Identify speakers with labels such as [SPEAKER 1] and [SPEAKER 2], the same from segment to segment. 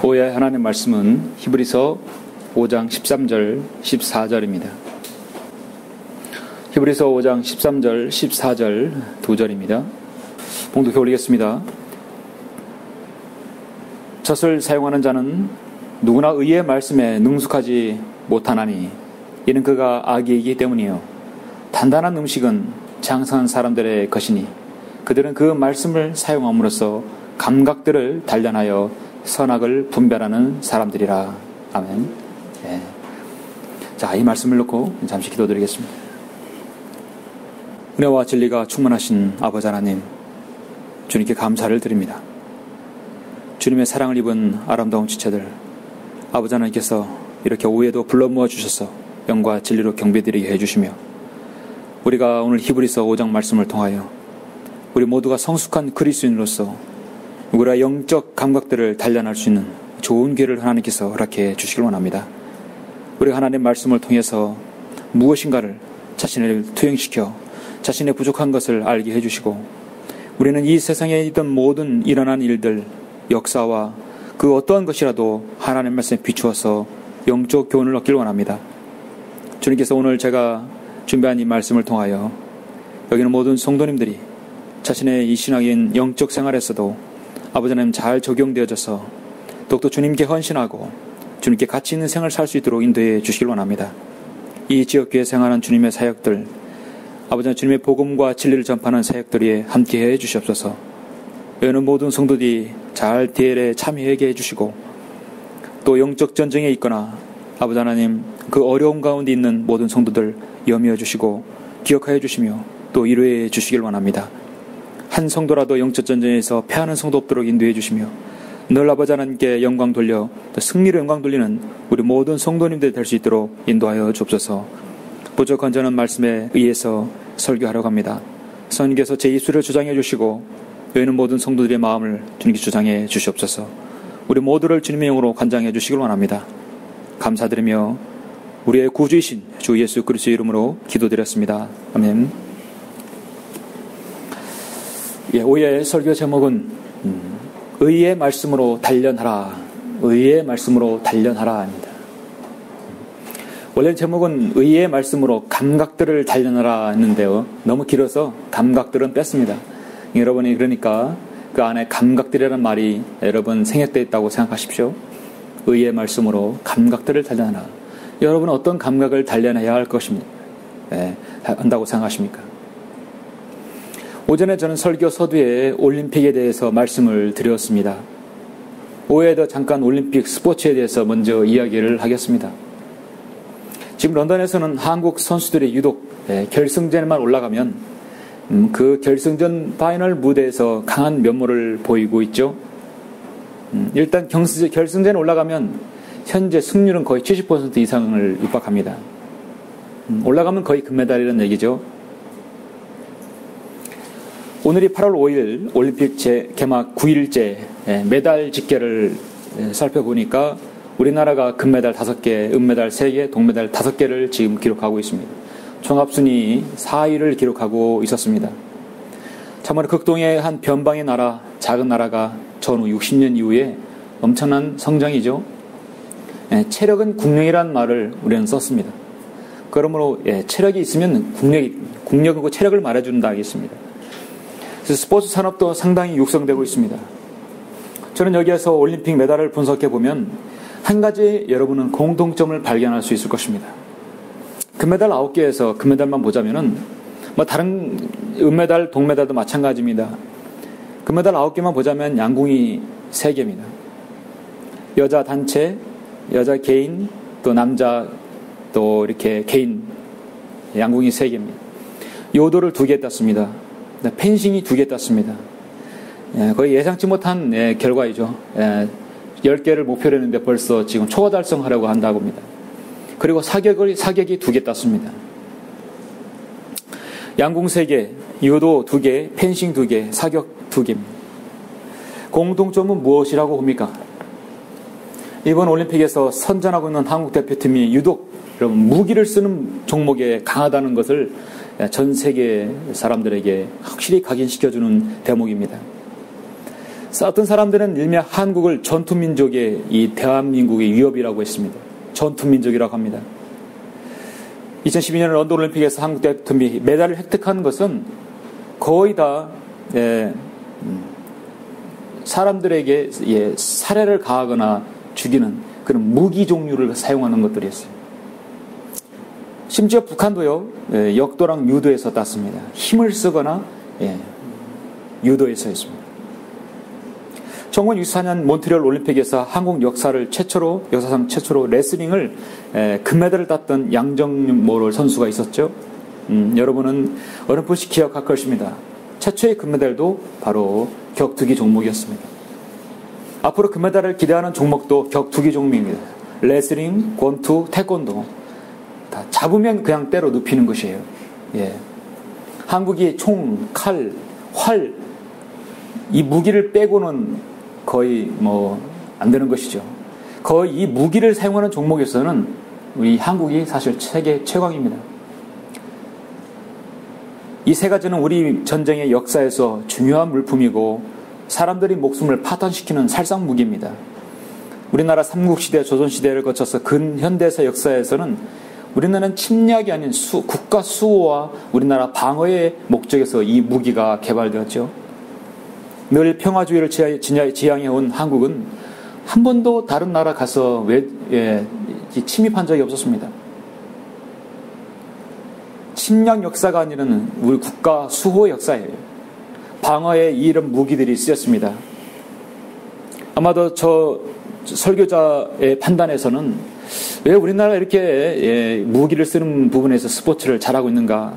[SPEAKER 1] 오늘 하나님의 말씀은 히브리서 5장 13절 14절입니다. 히브리서 5장 13절 14절 두 절입니다. 봉독해 올리겠습니다. 젖을 사용하는 자는 누구나 의의 말씀에 능숙하지 못하나니 이는 그가 악이기 때문이요 단단한 음식은 장성한 사람들의 것이니 그들은 그 말씀을 사용함으로써 감각들을 단련하여 선악을 분별하는 사람들이라. 아멘. 네. 자, 이 말씀을 놓고 잠시 기도드리겠습니다. 은혜와 진리가 충만하신 아버지 하나님, 주님께 감사를 드립니다. 주님의 사랑을 입은 아름다운 지체들, 아버지 하나님께서 이렇게 오후에도 불러 모아 주셔서 영과 진리로 경배드리게 해주시며, 우리가 오늘 히브리서 5장 말씀을 통하여 우리 모두가 성숙한 그리스도인으로서 우리가 영적 감각들을 단련할 수 있는 좋은 기회를 하나님께서 허락해 주시길 원합니다. 우리가 하나님의 말씀을 통해서 무엇인가를 자신을 투영시켜 자신의 부족한 것을 알게 해주시고, 우리는 이 세상에 있던 모든 일어난 일들, 역사와 그 어떠한 것이라도 하나님의 말씀에 비추어서 영적 교훈을 얻길 원합니다. 주님께서 오늘 제가 준비한 이 말씀을 통하여 여기는 모든 성도님들이 자신의 이 신앙인 영적 생활에서도 아버지 하나님 잘 적용되어져서 더욱더 주님께 헌신하고 주님께 가치 있는 생활을 살 수 있도록 인도해 주시길 원합니다. 이 지역교회 생활하는 주님의 사역들, 아버지 하나님 주님의 복음과 진리를 전파하는 사역들이 함께해 주시옵소서. 여기는 모든 성도들이 잘 대회에 참여하게 해주시고, 또 영적 전쟁에 있거나 아버지 하나님 그 어려움 가운데 있는 모든 성도들 염려해 주시고 기억하여 주시며 또 위로해 주시길 원합니다. 한 성도라도 영적 전쟁에서 패하는 성도 없도록 인도해 주시며, 늘 아버지 하나님께 영광 돌려 또 승리로 영광 돌리는 우리 모든 성도님들이 될 수 있도록 인도하여 주옵소서. 부족한 저는 말씀에 의해서 설교하려고 합니다. 선생님께서 제 입술을 주장해 주시고 여기는 모든 성도들의 마음을 주님께 주장해 주시옵소서. 우리 모두를 주님의 영으로 관장해 주시길 원합니다. 감사드리며 우리의 구주이신 주 예수 그리스도의 이름으로 기도드렸습니다. 아멘. 오후의 설교 제목은 의의 말씀으로 단련하라, 의의 말씀으로 단련하라입니다. 원래 제목은 의의 말씀으로 감각들을 단련하라 했는데요, 너무 길어서 감각들은 뺐습니다. 여러분이 그러니까 그 안에 감각들이라는 말이 여러분 생략되어 있다고 생각하십시오. 의의 말씀으로 감각들을 단련하라. 여러분은 어떤 감각을 단련해야 할 것입니까? 한다고 생각하십니까? 오전에 저는 설교 서두에 올림픽에 대해서 말씀을 드렸습니다. 오후에도 잠깐 올림픽 스포츠에 대해서 먼저 이야기를 하겠습니다. 지금 런던에서는 한국 선수들이 유독 결승전에만 올라가면 그 결승전 파이널 무대에서 강한 면모를 보이고 있죠. 일단 결승전에 올라가면 현재 승률은 거의 70% 이상을 육박합니다. 올라가면 거의 금메달이라는 얘기죠. 오늘이 8월 5일 올림픽 개막 9일째 메달 집계를 살펴보니까 우리나라가 금메달 5개, 은메달 3개, 동메달 5개를 지금 기록하고 있습니다. 종합순위 4위를 기록하고 있었습니다. 참으로 극동의 한 변방의 나라, 작은 나라가 전후 60년 이후에 엄청난 성장이죠. 체력은 국력이라는 말을 우리는 썼습니다. 그러므로 체력이 있으면 국력이고 체력을 말해준다 하겠습니다. 그래서 스포츠 산업도 상당히 육성되고 있습니다. 저는 여기에서 올림픽 메달을 분석해 보면 한 가지 여러분은 공통점을 발견할 수 있을 것입니다. 금메달 9개에서 금메달만 보자면은 다른 은메달, 동메달도 마찬가지입니다. 금메달 9개만 보자면 양궁이 3개입니다. 여자 단체, 여자 개인, 또 남자 또 이렇게 개인 양궁이 3개입니다. 요도를 2개 땄습니다. 펜싱이 2개 땄습니다. 거의 예상치 못한 결과이죠. 10개를 목표로 했는데 벌써 지금 초과 달성하려고 한다고 합니다. 그리고 사격이 2개 땄습니다. 양궁 3개, 요도 2개, 펜싱 2개, 사격 2개입니다. 공통점은 무엇이라고 봅니까? 이번 올림픽에서 선전하고 있는 한국 대표팀이 유독 무기를 쓰는 종목에 강하다는 것을 전 세계 사람들에게 확실히 각인시켜주는 대목입니다. 어떤 사람들은 일명 한국을 전투민족의 이 대한민국의 위협이라고 했습니다. 전투민족이라고 합니다. 2012년 런던 올림픽에서 한국 대표팀이 메달을 획득한 것은 거의 다 사람들에게 살해를 가하거나 죽이는 그런 무기 종류를 사용하는 것들이었어요. 심지어 북한도요, 역도랑 유도에서 땄습니다. 힘을 쓰거나 유도에서 했습니다. 1964년 몬트리올 올림픽에서 한국 역사상 최초로 레슬링을 금메달을 땄던 양정모 선수가 있었죠. 여러분은 어렴풋이 기억할 것입니다. 최초의 금메달도 바로 격투기 종목이었습니다. 앞으로 금메달을 기대하는 종목도 격투기 종목입니다. 레슬링, 권투, 태권도 다 잡으면 그냥 때려 눕히는 것이에요. 한국이 총, 칼, 활 이 무기를 빼고는 거의 안 되는 것이죠. 거의 이 무기를 사용하는 종목에서는 우리 한국이 사실 세계 최강입니다. 이 세 가지는 우리 전쟁의 역사에서 중요한 물품이고 사람들이 목숨을 파탄시키는 살상 무기입니다. 우리나라 삼국시대, 조선시대를 거쳐서 근현대사 역사에서는 우리나라는 침략이 아닌 국가 수호와 우리나라 방어의 목적에서 이 무기가 개발되었죠. 늘 평화주의를 지향해온 한국은 한 번도 다른 나라 가서 침입한 적이 없었습니다. 침략 역사가 아니라 우리 국가 수호 역사예요. 방어에 이런 무기들이 쓰였습니다. 아마도 저 설교자의 판단에서는 왜 우리나라 이렇게 무기를 쓰는 부분에서 스포츠를 잘하고 있는가?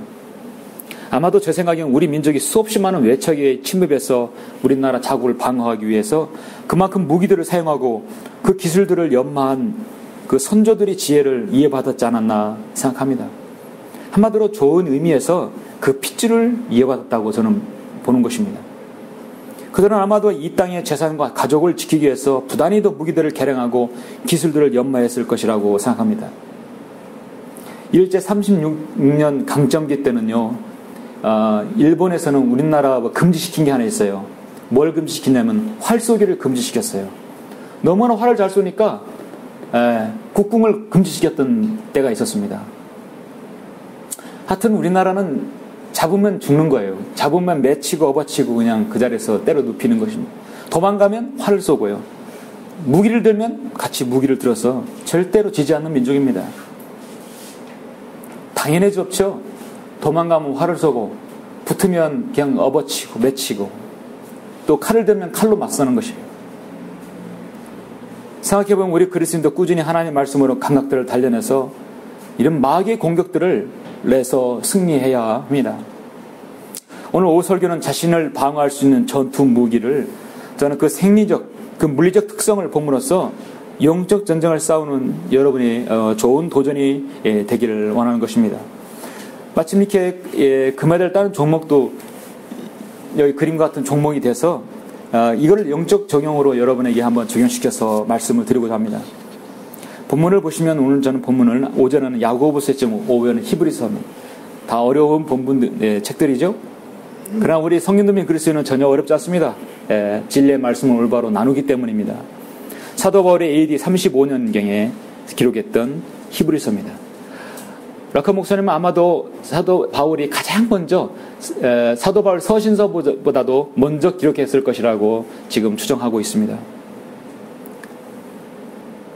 [SPEAKER 1] 아마도 제 생각에는 우리 민족이 수없이 많은 외척에 침입해서 우리나라 자국을 방어하기 위해서 그만큼 무기들을 사용하고 그 기술들을 연마한 그 선조들의 지혜를 이해받았지 않았나 생각합니다. 한마디로 좋은 의미에서 그 핏줄을 이해받았다고 저는 보는 것입니다. 그들은 아마도 이 땅의 재산과 가족을 지키기 위해서 부단히 더 무기들을 개량하고 기술들을 연마했을 것이라고 생각합니다. 일제 36년 강점기 때는요, 일본에서는 우리나라 금지시킨 게 하나 있어요. 뭘 금지시키냐면 활 쏘기를 금지시켰어요. 너무나 활을 잘 쏘니까 국궁을 금지시켰던 때가 있었습니다. 하여튼 우리나라는 잡으면 죽는 거예요. 잡으면 매치고 업어치고 그냥 그 자리에서 때려 눕히는 것입니다. 도망가면 활을 쏘고요. 무기를 들면 같이 무기를 들어서 절대로 지지 않는 민족입니다. 당연해졌죠. 도망가면 활을 쏘고 붙으면 그냥 업어치고 매치고 또 칼을 들면 칼로 맞서는 것이에요. 생각해보면 우리 그리스도인도 꾸준히 하나님의 말씀으로 감각들을 단련해서 이런 마귀의 공격들을 내서 승리해야 합니다. 오늘 오후 설교는 자신을 방어할 수 있는 전투 무기를 저는 그 생리적, 그 물리적 특성을 봄으로써 영적 전쟁을 싸우는 여러분이 좋은 도전이 되기를 원하는 것입니다. 마침 이렇게 금메달 따는 종목도 여기 그림과 같은 종목이 돼서 이걸 영적 적용으로 여러분에게 한번 적용시켜서 말씀을 드리고자 합니다. 본문을 보시면 오늘 저는 본문을 오전에는 야고보서 했지만 오후에는 히브리서입니다. 다 어려운 본문 책들이죠. 그러나 우리 성경도민 그리스도인은 전혀 어렵지 않습니다. 진리의 말씀을 올바로 나누기 때문입니다. 사도 바울의 AD 35년경에 기록했던 히브리서입니다. 락커 목사님은 아마도 사도 바울이 가장 먼저 사도 바울 서신서보다도 먼저 기록했을 것이라고 지금 추정하고 있습니다.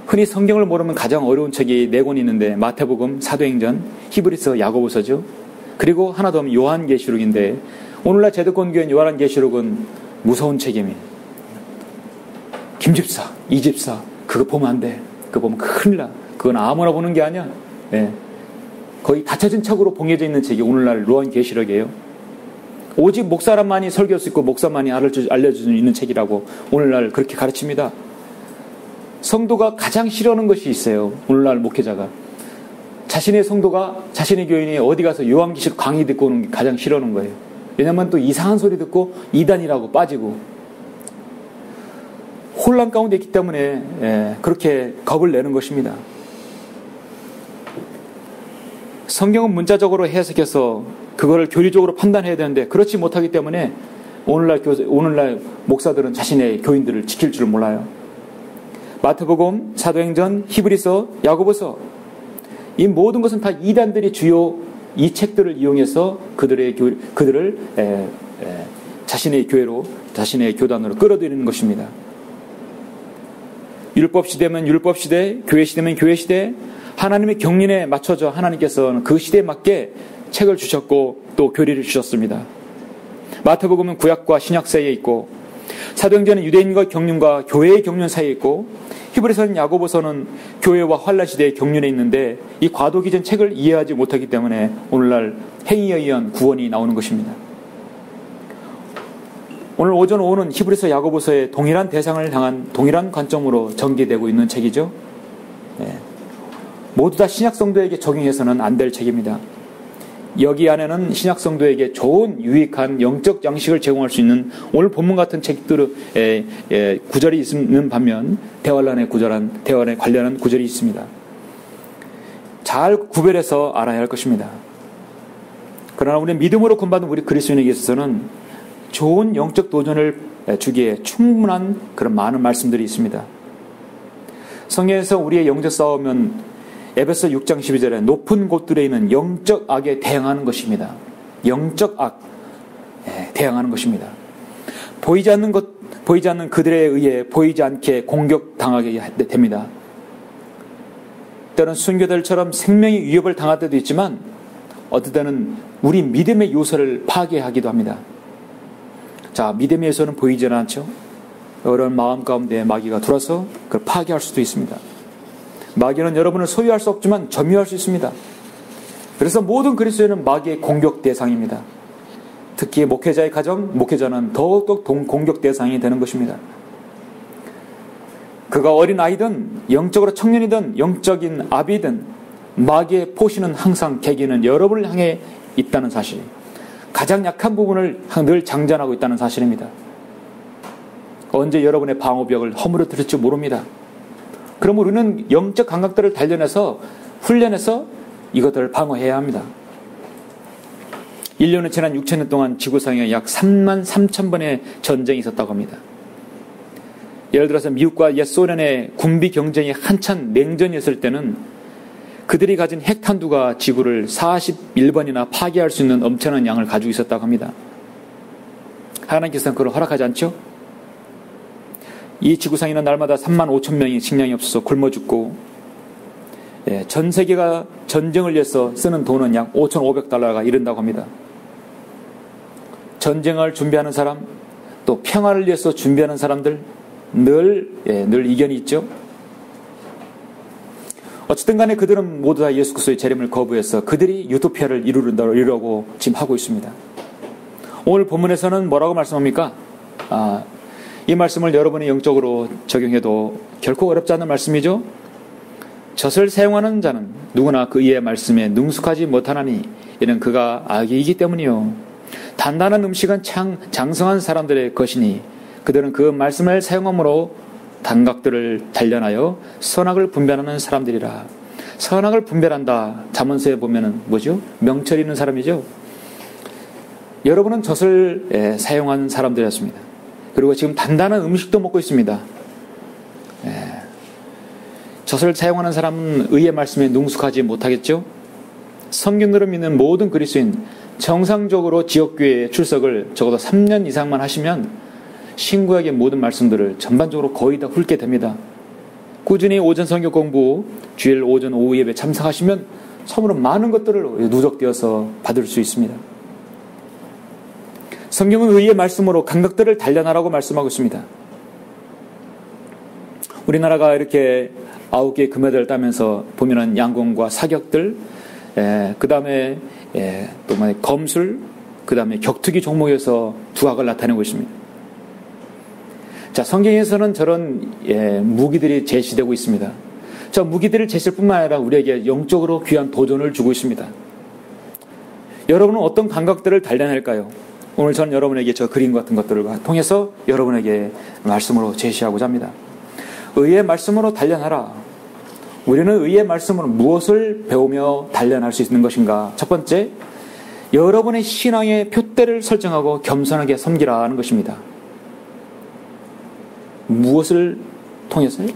[SPEAKER 1] 흔히 성경을 모르면 가장 어려운 책이 4권 있는데 마태복음, 사도행전, 히브리서, 야고보서죠. 그리고 하나 더 하면 요한계시록인데 오늘날 제도권교회 요한계시록은 무서운 책임이에요. 김집사, 이집사 그거 보면 안 돼. 그거 보면 큰일 나. 그건 아무나 보는 게 아니야. 거의 닫혀진 책으로 봉해져 있는 책이 오늘날 요한계시록이에요. 오직 목사람만이 설교할 수 있고 목사만이 알려줄 수 있는 책이라고 오늘날 그렇게 가르칩니다. 성도가 가장 싫어하는 것이 있어요. 오늘날 목회자가 자신의 성도가 자신의 교인이 어디 가서 요한계시록 강의 듣고 오는 게 가장 싫어하는 거예요. 왜냐하면 또 이상한 소리 듣고 이단이라고 빠지고 혼란 가운데 있기 때문에 그렇게 겁을 내는 것입니다. 성경은 문자적으로 해석해서 그거를 교리적으로 판단해야 되는데 그렇지 못하기 때문에 오늘날 목사들은 자신의 교인들을 지킬 줄 몰라요. 마태복음, 사도행전, 히브리서, 야고보서, 이 모든 것은 다 이단들이 주요 이 책들을 이용해서 그들을 자신의 교회로, 자신의 교단으로 끌어들이는 것입니다. 율법 시대면 율법 시대, 교회 시대면 교회 시대, 하나님의 경륜에 맞춰져 하나님께서는 그 시대에 맞게 책을 주셨고 또 교리를 주셨습니다. 마태복음은 구약과 신약 사이에 있고, 사도행전은 유대인과 경륜과 교회의 경륜 사이에 있고, 히브리서는 야고보서는 교회와 환란 시대의 경륜에 있는데, 이 과도기전 책을 이해하지 못하기 때문에 오늘날 행위에 의한 구원이 나오는 것입니다. 오늘 오전 오후는 히브리서 야고보서의 동일한 대상을 향한 동일한 관점으로 전개되고 있는 책이죠. 모두 다 신약 성도에게 적용해서는 안 될 책입니다. 여기 안에는 신약 성도에게 좋은 유익한 영적 양식을 제공할 수 있는 오늘 본문 같은 책들의 구절이 있는 반면 대환란에 관련한 구절이 있습니다. 잘 구별해서 알아야 할 것입니다. 그러나 우리 믿음으로 구원받은 우리 그리스도인에게 있어서는 좋은 영적 도전을 주기에 충분한 그런 많은 말씀들이 있습니다. 성경에서 우리의 영적 싸움은 에베소 6장 12절에 높은 곳들에 있는 영적 악에 대항하는 것입니다. 영적 악, 대항하는 것입니다. 보이지 않는 그들에 의해 보이지 않게 공격당하게 됩니다. 때로는 순교자들처럼 생명의 위협을 당할 때도 있지만 어떨 때는 우리 믿음의 요소를 파괴하기도 합니다. 자, 믿음의 요소는 보이지는 않죠. 여러분 마음 가운데 마귀가 들어서 그걸 파괴할 수도 있습니다. 마귀는 여러분을 소유할 수 없지만 점유할 수 있습니다. 그래서 모든 그리스도인은 마귀의 공격 대상입니다. 특히 목회자의 가정, 목회자는 더욱더 공격 대상이 되는 것입니다. 그가 어린 아이든 영적으로 청년이든 영적인 아비든 마귀의 포시는 항상 계기는 여러분을 향해 있다는 사실, 가장 약한 부분을 늘 장전하고 있다는 사실입니다. 언제 여러분의 방어벽을 허물어뜨릴지 모릅니다. 그럼 우리는 영적 감각들을 단련해서 훈련해서 이것들을 방어해야 합니다. 인류는 지난 6,000년 동안 지구상에 약 33,000번의 전쟁이 있었다고 합니다. 예를 들어서 미국과 옛 소련의 군비 경쟁이 한참 냉전이었을 때는 그들이 가진 핵탄두가 지구를 41번이나 파괴할 수 있는 엄청난 양을 가지고 있었다고 합니다. 하나님께서는 그걸 허락하지 않죠? 이 지구상에는 날마다 35,000명이 식량이 없어서 굶어 죽고, 전 세계가 전쟁을 위해서 쓰는 돈은 약 $5,500가 이른다고 합니다. 전쟁을 준비하는 사람, 또 평화를 위해서 준비하는 사람들 늘 이견이 있죠. 어쨌든 간에 그들은 모두 다 예수 그리스도의 재림을 거부해서 그들이 유토피아를 이루려고 지금 하고 있습니다. 오늘 본문에서는 뭐라고 말씀합니까? 이 말씀을 여러분이 영적으로 적용해도 결코 어렵지 않은 말씀이죠. 젖을 사용하는 자는 누구나 그 이의 말씀에 능숙하지 못하나니 이는 그가 악이기 때문이요. 단단한 음식은 장성한 사람들의 것이니 그들은 그 말씀을 사용함으로 감각들을 단련하여 선악을 분별하는 사람들이라. 선악을 분별한다. 잠언서에 보면은 뭐죠? 명철 있는 사람이죠. 여러분은 젖을 사용한 사람들이었습니다. 그리고 지금 단단한 음식도 먹고 있습니다. 젖을 사용하는 사람은 의의 말씀에 능숙하지 못하겠죠? 성경으로 믿는 모든 그리스도인 정상적으로 지역교회에 출석을 적어도 3년 이상만 하시면 신구약의 모든 말씀들을 전반적으로 거의 다 훑게 됩니다. 꾸준히 오전 성경 공부, 주일 오전 오후 예배 참석하시면 참으로 많은 것들을 누적되어서 받을 수 있습니다. 성경은 의의 말씀으로 감각들을 단련하라고 말씀하고 있습니다. 우리나라가 이렇게 9개의 금메달을 따면서 보면은 양궁과 사격들, 그 다음에 또 검술, 그 다음에 격투기 종목에서 두각을 나타내고 있습니다. 자, 성경에서는 저런 무기들이 제시되고 있습니다. 저 무기들을 제시할 뿐만 아니라 우리에게 영적으로 귀한 도전을 주고 있습니다. 여러분은 어떤 감각들을 단련할까요? 오늘 저는 여러분에게 저 그림 같은 것들을 통해서 여러분에게 말씀으로 제시하고자 합니다. 의의 말씀으로 단련하라. 우리는 의의 말씀으로 무엇을 배우며 단련할 수 있는 것인가? 첫 번째, 여러분의 신앙의 표대를 설정하고 겸손하게 섬기라는 것입니다. 무엇을 통해서요?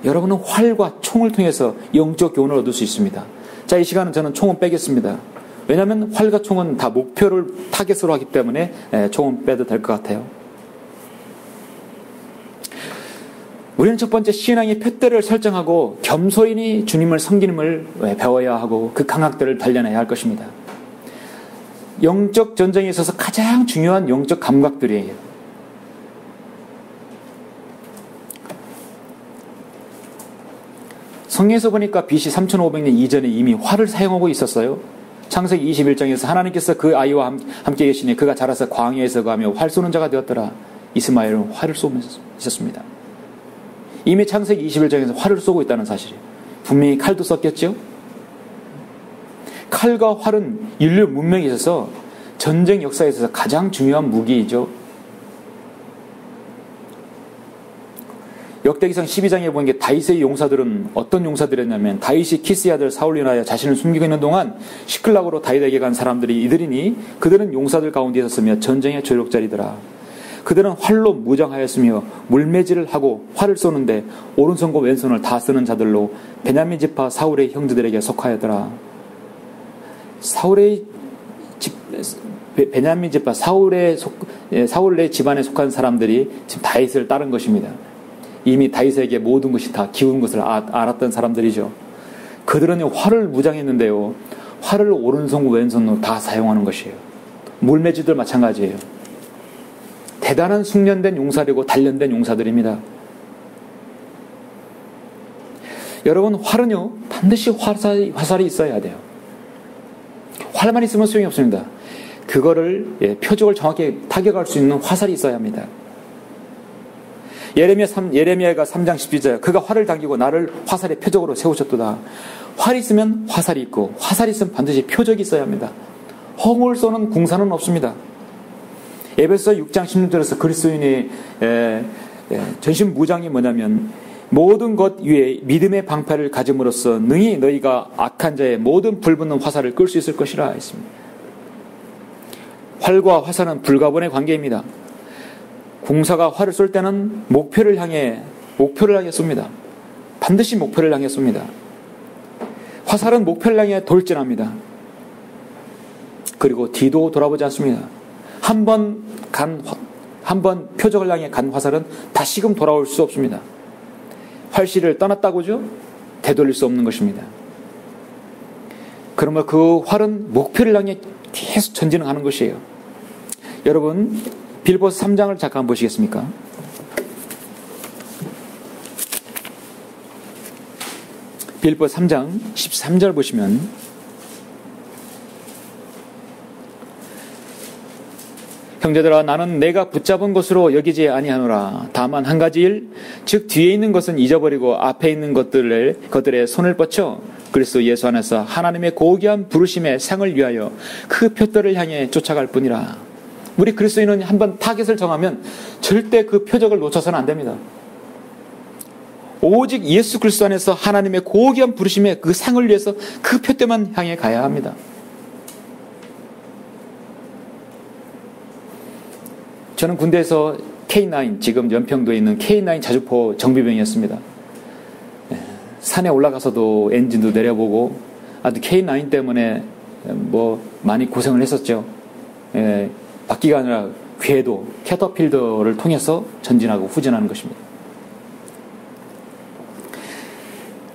[SPEAKER 1] 여러분은 활과 총을 통해서 영적 교훈을 얻을 수 있습니다. 자, 이 시간은 저는 총은 빼겠습니다. 왜냐하면 활과 총은 다 목표를 타겟으로 하기 때문에 총은 빼도 될 것 같아요. 우리는 첫 번째 신앙의 표대를 설정하고 겸손히 주님을 섬기는을 배워야 하고 그 강학들을 단련해야 할 것입니다. 영적 전쟁에 있어서 가장 중요한 영적 감각들이에요. 성경에서 보니까 BC 3500년 이전에 이미 활을 사용하고 있었어요. 창세기 21장에서 하나님께서 그 아이와 함께 계시니 그가 자라서 광야에서 가며 활 쏘는 자가 되었더라. 이스마엘은 활을 쏘고 있었습니다. 이미 창세기 21장에서 활을 쏘고 있다는 사실이에요. 분명히 칼도 썼겠죠? 칼과 활은 인류 문명에 있어서 전쟁 역사에 있어서 가장 중요한 무기이죠. 역대기상 12장에 보는 게 다윗의 용사들은 어떤 용사들이었냐면 다윗이 키스의 아들 사울을 인하여 자신을 숨기고 있는 동안 시클락으로 다윗에게 간 사람들이 이들이니 그들은 용사들 가운데 있었으며 전쟁의 조력자리더라. 그들은 활로 무장하였으며 물매질을 하고 활을 쏘는데 오른손과 왼손을 다 쓰는 자들로 베냐민 지파 사울의 형제들에게 속하였더라. 베냐민 지파 사울의 집안에 속한 사람들이 지금 다윗을 따른 것입니다. 이미 다윗에게 모든 것이 다 기운 것을 알았던 사람들이죠. 그들은 활을 무장했는데요. 활을 오른손과 왼손으로 다 사용하는 것이에요. 물매질도 마찬가지예요. 대단한 숙련된 용사들이고 단련된 용사들입니다. 여러분, 활은요 반드시 화살이 있어야 돼요. 활만 있으면 소용이 없습니다. 그거를 표적을 정확히 타격할 수 있는 화살이 있어야 합니다. 예레미야가 3장 12절 그가 활을 당기고 나를 화살의 표적으로 세우셨도다. 활이 있으면 화살이 있고 화살이 있으면 반드시 표적이 있어야 합니다. 허공을 쏘는 궁사는 없습니다. 에베소 6장 16절에서 그리스도인의 전신 무장이 뭐냐면 모든 것 위에 믿음의 방패를 가짐으로써 능히 너희가 악한 자의 모든 불붙는 화살을 끌 수 있을 것이라 했습니다. 활과 화살은 불가분의 관계입니다. 공사가 활을 쏠 때는 목표를 향해 쏩니다. 반드시 목표를 향해 쏩니다. 화살은 목표를 향해 돌진합니다. 그리고 뒤도 돌아보지 않습니다. 한 번 표적을 향해 간 화살은 다시금 돌아올 수 없습니다. 활시를 떠났다고죠? 되돌릴 수 없는 것입니다. 그러면 그 활은 목표를 향해 계속 전진을 하는 것이에요. 여러분, 빌보스 3장을 잠깐 보시겠습니까? 빌보스 3장 13절 보시면 형제들아 나는 내가 붙잡은 것으로 여기지 아니하노라. 다만 한 가지 일, 즉 뒤에 있는 것은 잊어버리고 앞에 있는 것들에 손을 뻗쳐 그리스도 예수 안에서 하나님의 고귀한 부르심의 상을 위하여 그 표대를 향해 쫓아갈 뿐이라. 우리 그리스도인은 한번 타겟을 정하면 절대 그 표적을 놓쳐서는 안 됩니다. 오직 예수 그리스도 안에서 하나님의 고귀한 부르심의 그 상을 위해서 그 표대만 향해 가야 합니다. 저는 군대에서 K9, 지금 연평도에 있는 K9 자주포 정비병이었습니다. 산에 올라가서도 엔진도 내려보고 아주 K9 때문에 많이 고생을 했었죠. 바퀴가 아니라 궤도, 캐터필더를 통해서 전진하고 후진하는 것입니다.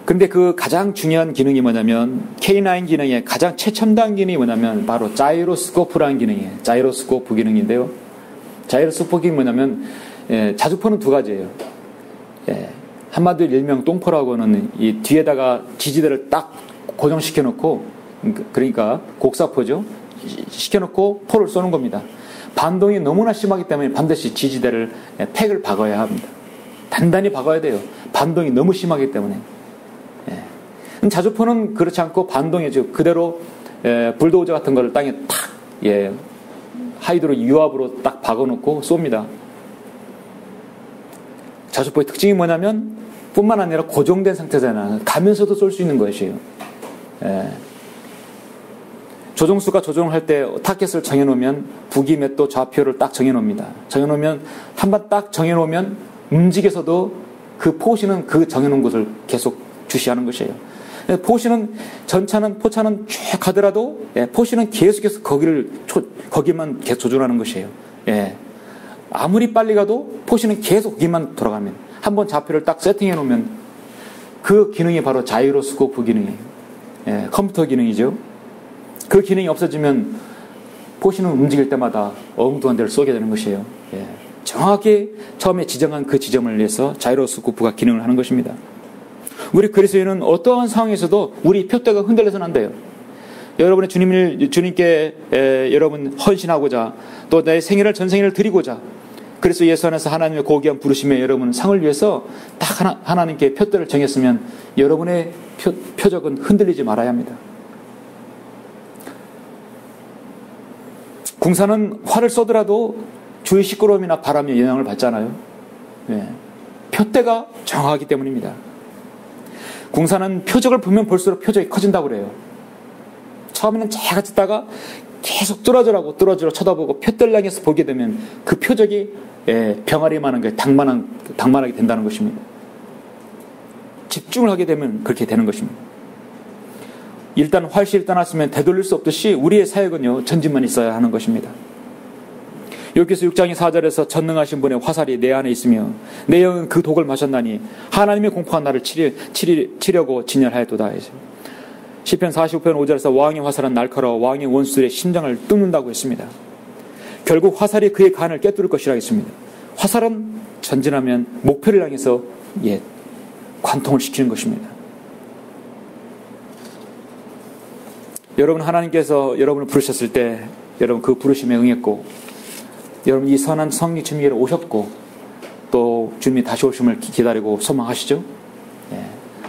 [SPEAKER 1] 근데 그 가장 중요한 기능이 뭐냐면 K9 기능의 가장 최첨단 기능이 뭐냐면 바로 자이로스코프라는 기능이에요. 자이로스코프 기능인데요. 자이로스코프 기능이 뭐냐면 자주포는 두 가지예요. 한마디로 일명 똥포라고는 이 뒤에다가 지지대를 딱 고정시켜 놓고, 그러니까 곡사포죠. 시켜놓고 포를 쏘는 겁니다. 반동이 너무나 심하기 때문에 반드시 지지대를 팩을 박아야 합니다. 단단히 박아야 돼요. 반동이 너무 심하기 때문에. 자주포는 그렇지 않고 반동이 그대로 불도저 같은 거를 땅에 탁 하이드로 유압으로 딱 박아놓고 쏩니다. 자주포의 특징이 뭐냐면 뿐만 아니라 고정된 상태잖아요. 가면서도 쏠 수 있는 것이에요. 조종수가 조종할 때 타켓을 정해놓으면 북이 몇 도 좌표를 딱 정해놓습니다. 정해놓으면 한번 딱 정해놓으면 움직여서도 그 포신은 그 정해놓은 곳을 계속 주시하는 것이에요. 포신은 전차는 포차는 쭉 가더라도 포신은 계속해서 거기만 계속 조종하는 것이에요. 아무리 빨리 가도 포신은 계속 거기만 돌아가면 한번 좌표를 딱 세팅해 놓으면 그 기능이 바로 자이로스코프 기능이에요. 컴퓨터 기능이죠. 그 기능이 없어지면 포신은 움직일 때마다 엉뚱한 데를 쏘게 되는 것이에요. 정확히 처음에 지정한 그 지점을 위해서 자이로스코프가 기능을 하는 것입니다. 우리 그리스도인은 어떠한 상황에서도 우리 표대가 흔들려서는 안 돼요. 여러분의 주님께 여러분 헌신하고자 또 내 생애를 전생애를 드리고자 그리스도 예수 안에서 하나님의 고귀한 부르심에 여러분 상을 위해서 딱 하나님께 표대를 정했으면 여러분의 표적은 흔들리지 말아야 합니다. 궁사는 활을 쏘더라도 주의 시끄러움이나 바람에 영향을 받잖아요. 표대가 정확하기 때문입니다. 궁사는 표적을 보면 볼수록 표적이 커진다고 그래요. 처음에는 잘 같았다가 계속 뚫어져라 쳐다보고 표대를 향해서 보게 되면 그 표적이 병아리만한 게 당만하게 된다는 것입니다. 집중을 하게 되면 그렇게 되는 것입니다. 일단 활시 일단했으면 되돌릴 수 없듯이 우리의 사역은요 전진만 있어야 하는 것입니다. 여기서 6장의 4절에서 전능하신 분의 화살이 내 안에 있으며 내 영은 그 독을 마셨나니 하나님의 공포한 나를 치려고 진열하였도다. 시편 45편 5절에서 왕의 화살은 날카로워 왕의 원수들의 심장을 뚫는다고 했습니다. 결국 화살이 그의 간을 꿰뚫을 것이라 했습니다. 화살은 전진하면 목표를 향해서 관통을 시키는 것입니다. 여러분 하나님께서 여러분을 부르셨을 때 여러분 그 부르심에 응했고 여러분 이 선한 성리 주님께로 오셨고 또 주님이 다시 오심을 기다리고 소망하시죠.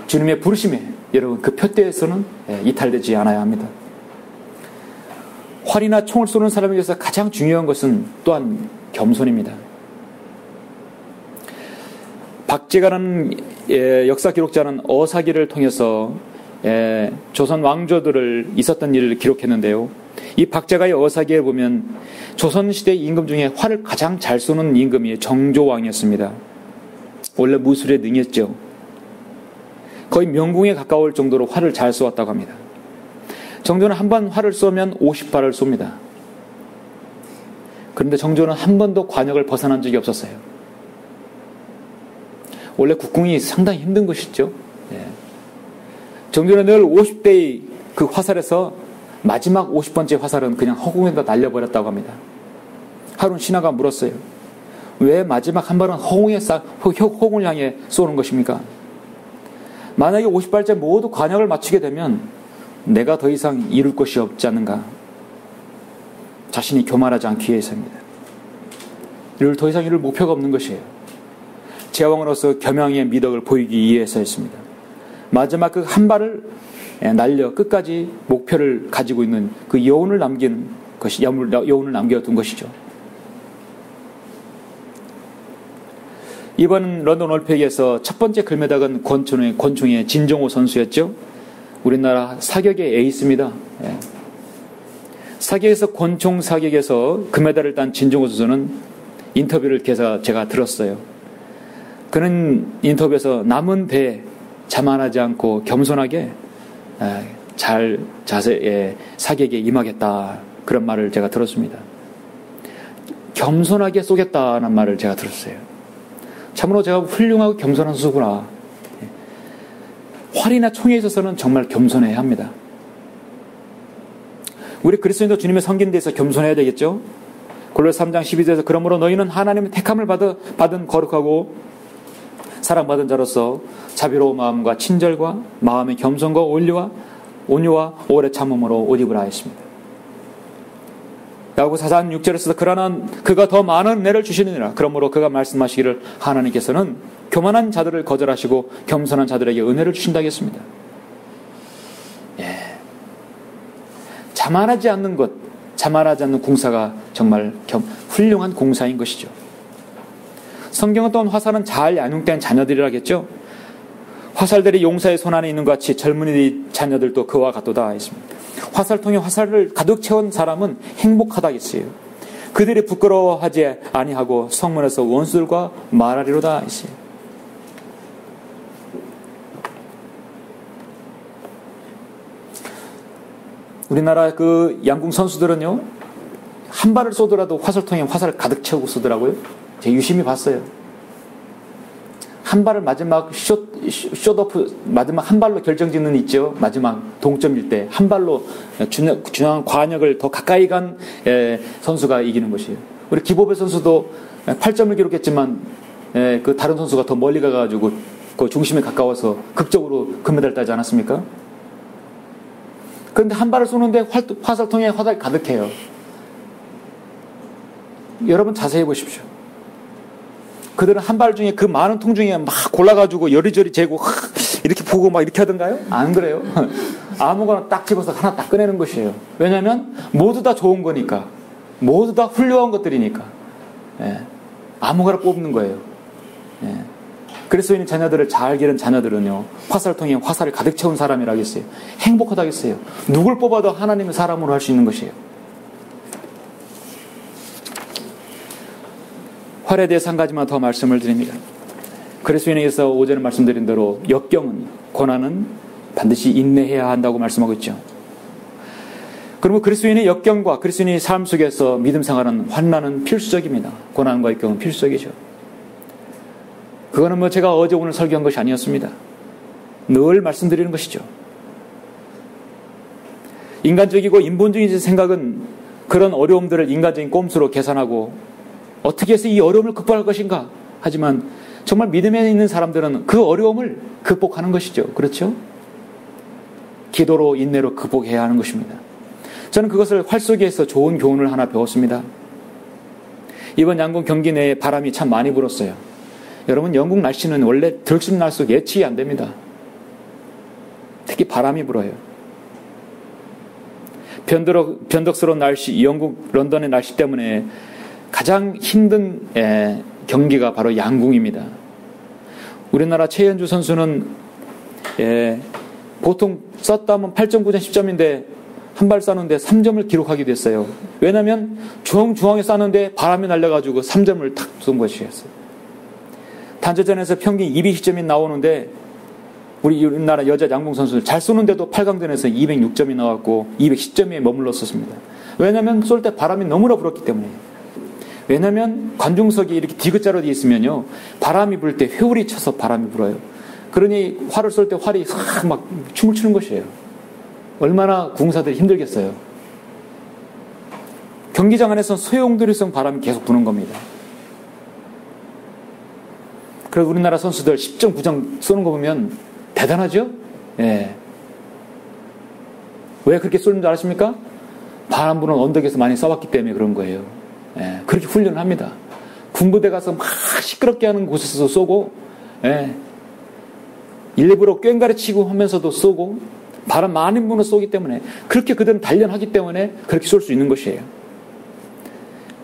[SPEAKER 1] 주님의 부르심에 여러분 그 표대에서는 이탈되지 않아야 합니다. 활이나 총을 쏘는 사람에게서 가장 중요한 것은 또한 겸손입니다. 박제가라는 역사 기록자는 어사기를 통해서 조선 왕조들을 있었던 일을 기록했는데요. 이 박제가의 어사기에 보면 조선시대 임금 중에 활을 가장 잘 쏘는 임금이 정조왕이었습니다. 원래 무술에 능했죠. 거의 명궁에 가까울 정도로 활을 잘 쏘았다고 합니다. 정조는 한 번 활을 쏘면 50발을 쏩니다. 그런데 정조는 한 번도 관역을 벗어난 적이 없었어요. 원래 국궁이 상당히 힘든 것이죠. 정조는 늘 50대의 그 화살에서 마지막 50번째 화살은 그냥 허공에다 날려버렸다고 합니다. 하루는 신하가 물었어요. 왜 마지막 한 발은 허공을 향해 쏘는 것입니까? 만약에 50발째 모두 관역을 맞추게 되면 내가 더 이상 이룰 것이 없지 않는가? 자신이 교만하지 않기 위해서입니다. 더 이상 이룰 목표가 없는 것이에요. 제왕으로서 겸양의 미덕을 보이기 위해서였습니다. 마지막 그 한 발을 날려 끝까지 목표를 가지고 있는 그 여운을 남겨둔 것이죠. 이번 런던 올림픽에서 첫 번째 금메달은 권총의 진종호 선수였죠. 우리나라 사격의 에이스입니다. 사격에서 권총 사격에서 금메달을 딴 진종호 선수는 인터뷰를 제가 들었어요. 그는 인터뷰에서 남은 배에 자만하지 않고 겸손하게 사격에 임하겠다 그런 말을 제가 들었습니다. 겸손하게 쏘겠다는 말을 제가 들었어요. 참으로 제가 훌륭하고 겸손한 선수구나. 활이나 총에 있어서는 정말 겸손해야 합니다. 우리 그리스도인도 주님의 섬긴 데서 겸손해야 되겠죠. 골로새 3장 12절에서 그러므로 너희는 하나님의 택함을 받은 거룩하고 사랑받은 자로서 자비로운 마음과 친절과 마음의 겸손과 온유와 오래 참음으로 옷 입으라 했습니다. 야고보서 4장 6절에서 그러나 그가 더 많은 은혜를 주시느니라. 그러므로 그가 말씀하시기를 하나님께서는 교만한 자들을 거절하시고 겸손한 자들에게 은혜를 주신다 했습니다. 자만하지 않는 공사가 정말 훌륭한 공사인 것이죠. 성경은 또한 화살은 잘 양육된 자녀들이라겠죠. 화살들이 용사의 손 안에 있는 것 같이 젊은이 자녀들도 그와 같도다 했습니다. 화살통에 화살을 가득 채운 사람은 행복하다겠어요. 그들이 부끄러워하지 아니하고 성문에서 원수들과 말하리로다 했어요. 우리나라 그 양궁 선수들은요, 한 발을 쏘더라도 화살통에 화살을 가득 채우고 쏘더라고요. 제가 유심히 봤어요. 한 발을 마지막 숏오프, 마지막 한 발로 결정짓는 있죠. 마지막 동점일 때 한 발로 중앙 관역을 더 가까이 간 선수가 이기는 것이에요. 우리 기보배 선수도 8점을 기록했지만 그 다른 선수가 더 멀리 가가지고 그 중심에 가까워서 극적으로 금메달 따지 않았습니까? 그런데 한 발을 쏘는데 화살통에 화살이 가득해요. 여러분 자세히 보십시오. 그들은 한 발 중에 그 많은 통 중에 막 골라가지고 여리저리 재고 이렇게 보고 막 이렇게 하던가요? 안 그래요. 아무거나 딱 집어서 하나 딱 꺼내는 것이에요. 왜냐하면 모두 다 좋은 거니까. 모두 다 훌륭한 것들이니까. 예. 아무거나 뽑는 거예요. 예. 그리스도인의 자녀들을 잘 기른 자녀들은요, 화살통에 화살을 가득 채운 사람이라겠어요. 행복하다겠어요. 누굴 뽑아도 하나님의 사람으로 할 수 있는 것이에요. 활에 대해서 한 가지만 더 말씀을 드립니다. 그리스도인에게서 오전에 말씀드린 대로 역경은, 고난은 반드시 인내해야 한다고 말씀하고 있죠. 그러면 그리스도인의 역경과 그리스도인의 삶 속에서 믿음 생활은, 환난은 필수적입니다. 고난과 역경은 필수적이죠. 그거는 제가 어제 오늘 설교한 것이 아니었습니다. 늘 말씀드리는 것이죠. 인간적이고 인본주의 생각은 그런 어려움들을 인간적인 꼼수로 계산하고 어떻게 해서 이 어려움을 극복할 것인가? 하지만 정말 믿음에 있는 사람들은 그 어려움을 극복하는 것이죠. 그렇죠? 기도로, 인내로 극복해야 하는 것입니다. 저는 그것을 활 속에서 좋은 교훈을 하나 배웠습니다. 이번 양궁 경기 내에 바람이 참 많이 불었어요. 여러분, 영국 날씨는 원래 들쑥날쑥 예측이 안 됩니다. 특히 바람이 불어요. 변덕스러운 날씨, 영국 런던의 날씨 때문에 가장 힘든 경기가 바로 양궁입니다. 우리나라 최현주 선수는 보통 썼다면 8.9점 10점인데 한 발 쐈는데 3점을 기록하기도 했어요. 왜냐하면 중앙에 쐈는데 바람이 날려가지고 3점을 탁 쏜 것이었어요. 단체전에서 평균 220점이 나오는데 우리나라 여자 양궁 선수들 잘 쏘는데도 8강전에서 206점이 나왔고 210점에 머물렀었습니다. 왜냐하면 쏠 때 바람이 너무나 불었기 때문에. 왜냐하면 관중석이 이렇게 디귿자로 되어 있으면요, 바람이 불 때 회오리 쳐서 바람이 불어요. 그러니 활을 쏠 때 활이 막 춤을 추는 것이에요. 얼마나 궁사들이 힘들겠어요. 경기장 안에서는 소용돌이성 바람이 계속 부는 겁니다. 그래서 우리나라 선수들 10점, 9점 쏘는 거 보면 대단하죠? 예. 왜 그렇게 쏘는 줄 아십니까? 바람 부는 언덕에서 많이 쏴봤기 때문에 그런 거예요. 예. 그렇게 훈련을 합니다. 군부대 가서 막 시끄럽게 하는 곳에서 쏘고, 예. 일부러 꽹가리 치고 하면서도 쏘고, 바람 많이 부는 쏘기 때문에, 그렇게 그들은 단련하기 때문에 그렇게 쏠 수 있는 것이에요.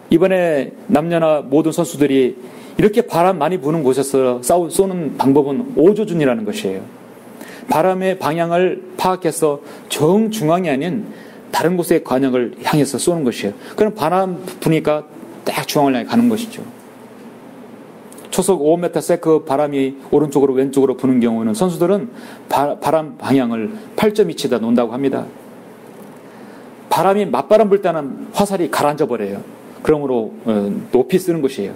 [SPEAKER 1] 이번에 남녀나 모든 선수들이 이렇게 바람 많이 부는 곳에서 쏘는 방법은 오조준이라는 것이에요. 바람의 방향을 파악해서 정중앙이 아닌 다른 곳의 관역을 향해서 쏘는 것이에요. 그럼 바람 부니까 딱 중앙을 향해 가는 것이죠. 초속 5m 그 바람이 오른쪽으로 왼쪽으로 부는 경우는 선수들은 바람 방향을 8.2치다 놓는다고 합니다. 바람이 맞바람 불 때는 화살이 가라앉아 버려요. 그러므로 높이 쓰는 것이에요.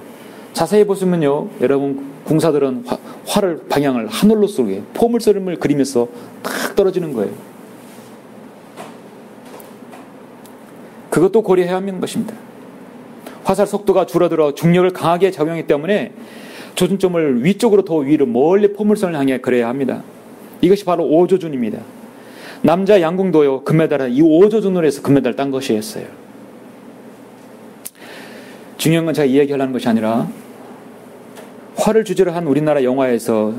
[SPEAKER 1] 자세히 보시면요, 여러분 궁사들은 활을 방향을 하늘로 쏘게 포물선을 그리면서 탁 떨어지는 거예요. 그것도 고려해야 하는 것입니다. 화살 속도가 줄어들어 중력을 강하게 작용하기 때문에 조준점을 위쪽으로 더 위로 멀리 포물선을 향해 그려야 합니다. 이것이 바로 오조준입니다. 남자 양궁도요, 금메달은 이 오조준으로 해서 금메달 딴 것이었어요. 중요한 건 제가 이야기하려는 것이 아니라 활을 주제로 한 우리나라 영화에서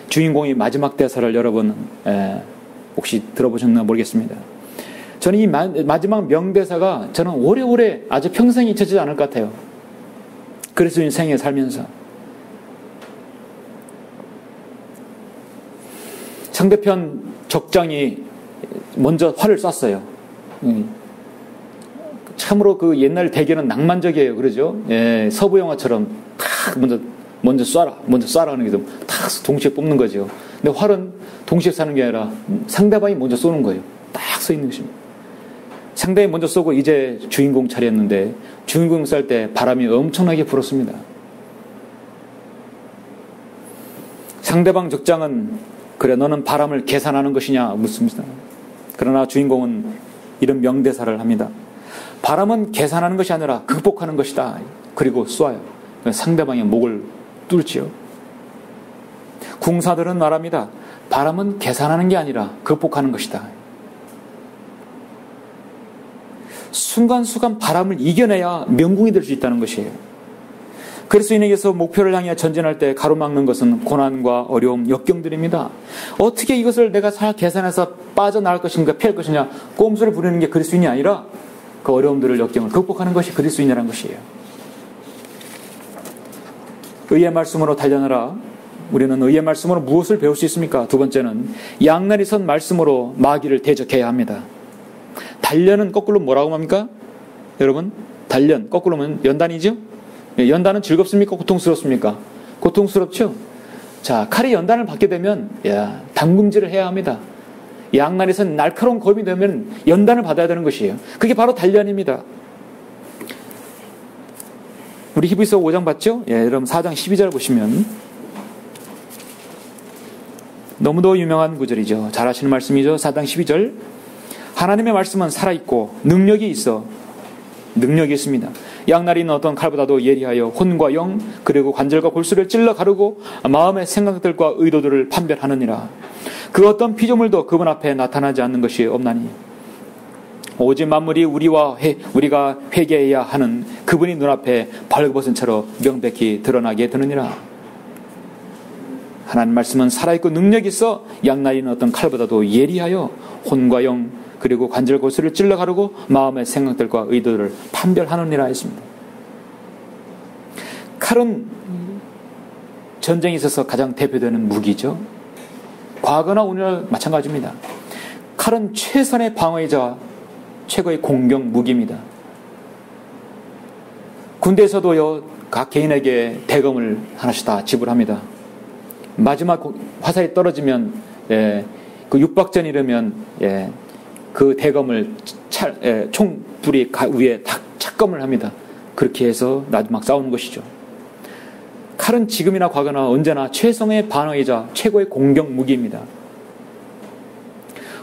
[SPEAKER 1] 주인공이 마지막 대사를 여러분 혹시 들어보셨나 모르겠습니다. 저는 이 마지막 명대사가 저는 오래오래 아주 평생 잊혀지지 않을 것 같아요. 그리스도인 생에 살면서 상대편 적장이 먼저 활을 쐈어요. 참으로 그 옛날 대결은 낭만적이에요. 그러죠? 예, 서부 영화처럼 탁 먼저 쏴라 하는 게 좀 탁 동시에 뽑는 거죠. 근데 활은 동시에 쏴는 게 아니라 상대방이 먼저 쏘는 거예요. 딱 서 있는 것입니다. 상대방이 먼저 쏘고 이제 주인공 차례였는데 주인공 쏠 때 바람이 엄청나게 불었습니다. 상대방 적장은 그래 너는 바람을 계산하는 것이냐 묻습니다. 그러나 주인공은 이런 명대사를 합니다. 바람은 계산하는 것이 아니라 극복하는 것이다. 그리고 쏴요. 상대방의 목을 뚫지요. 궁사들은 말합니다. 바람은 계산하는 게 아니라 극복하는 것이다. 순간순간 바람을 이겨내야 명궁이 될 수 있다는 것이에요. 그리스도인에게서 목표를 향해 전진할 때 가로막는 것은 고난과 어려움, 역경들입니다. 어떻게 이것을 내가 잘 계산해서 빠져나갈 것인가 피할 것이냐 꼼수를 부리는 게 그리스도인이 아니라 그 어려움들을 역경을 극복하는 것이 그리스도인이라는 것이에요. 의의 말씀으로 단련하라. 우리는 의의 말씀으로 무엇을 배울 수 있습니까? 두 번째는 양날이 선 말씀으로 마귀를 대적해야 합니다. 단련은 거꾸로 뭐라고 합니까? 여러분, 단련 거꾸로 하면 연단이죠? 연단은 즐겁습니까? 고통스럽습니까? 고통스럽죠? 자, 칼이 연단을 받게 되면 담금질을 해야 합니다. 양날이 선 날카로운 검이 되면 연단을 받아야 되는 것이에요. 그게 바로 단련입니다. 우리 히브리서 5장 봤죠? 여러분 4장 12절 보시면 너무도 유명한 구절이죠. 잘 아시는 말씀이죠. 4장 12절 하나님의 말씀은 살아있고 능력이 있습니다. 양날이 있는 어떤 칼보다도 예리하여 혼과 영 그리고 관절과 골수를 찔러 가르고 마음의 생각들과 의도들을 판별하느니라. 그 어떤 피조물도 그분 앞에 나타나지 않는 것이 없나니 오직 만물이 우리가 회개해야 하는 그분이 눈앞에 벌거벗은 채로 명백히 드러나게 되느니라. 하나님 말씀은 살아있고 능력이 있어 양날이 있는 어떤 칼보다도 예리하여 혼과 영 그리고 관절 골수를 찔러 가르고 마음의 생각들과 의도를 판별하느니라 했습니다. 칼은 전쟁에 있어서 가장 대표되는 무기죠. 과거나 오늘 마찬가지입니다. 칼은 최선의 방어이자 최고의 공격 무기입니다. 군대에서도요, 각 개인에게 대검을 하나씩 다 지불합니다. 마지막 화살이 떨어지면, 그 육박전이라면, 그 대검을 총불이 위에 딱 착검을 합니다. 그렇게 해서 마지막 싸우는 것이죠. 칼은 지금이나 과거나 언제나 최선의 방어이자 최고의 공격 무기입니다.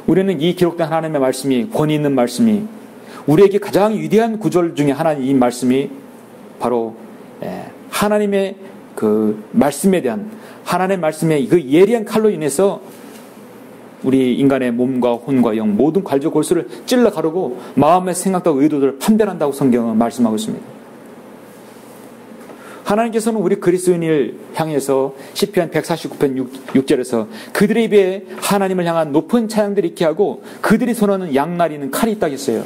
[SPEAKER 1] 우리는 이 기록된 하나님의 말씀이 권위 있는 말씀이 우리에게 가장 위대한 구절 중에 하나인 이 말씀이 바로 하나님의 그 말씀에 대한 하나님의 말씀의 그 예리한 칼로 인해서 우리 인간의 몸과 혼과 영 모든 관절 골수를 찔러 가르고 마음의 생각과 의도들을 판별한다고 성경은 말씀하고 있습니다. 하나님께서는 우리 그리스도인을 향해서 시편 149편 6절에서 그들의 입에 하나님을 향한 높은 찬양들이 있게 하고 그들이 손하는 양날이는 칼이 있다고 했어요.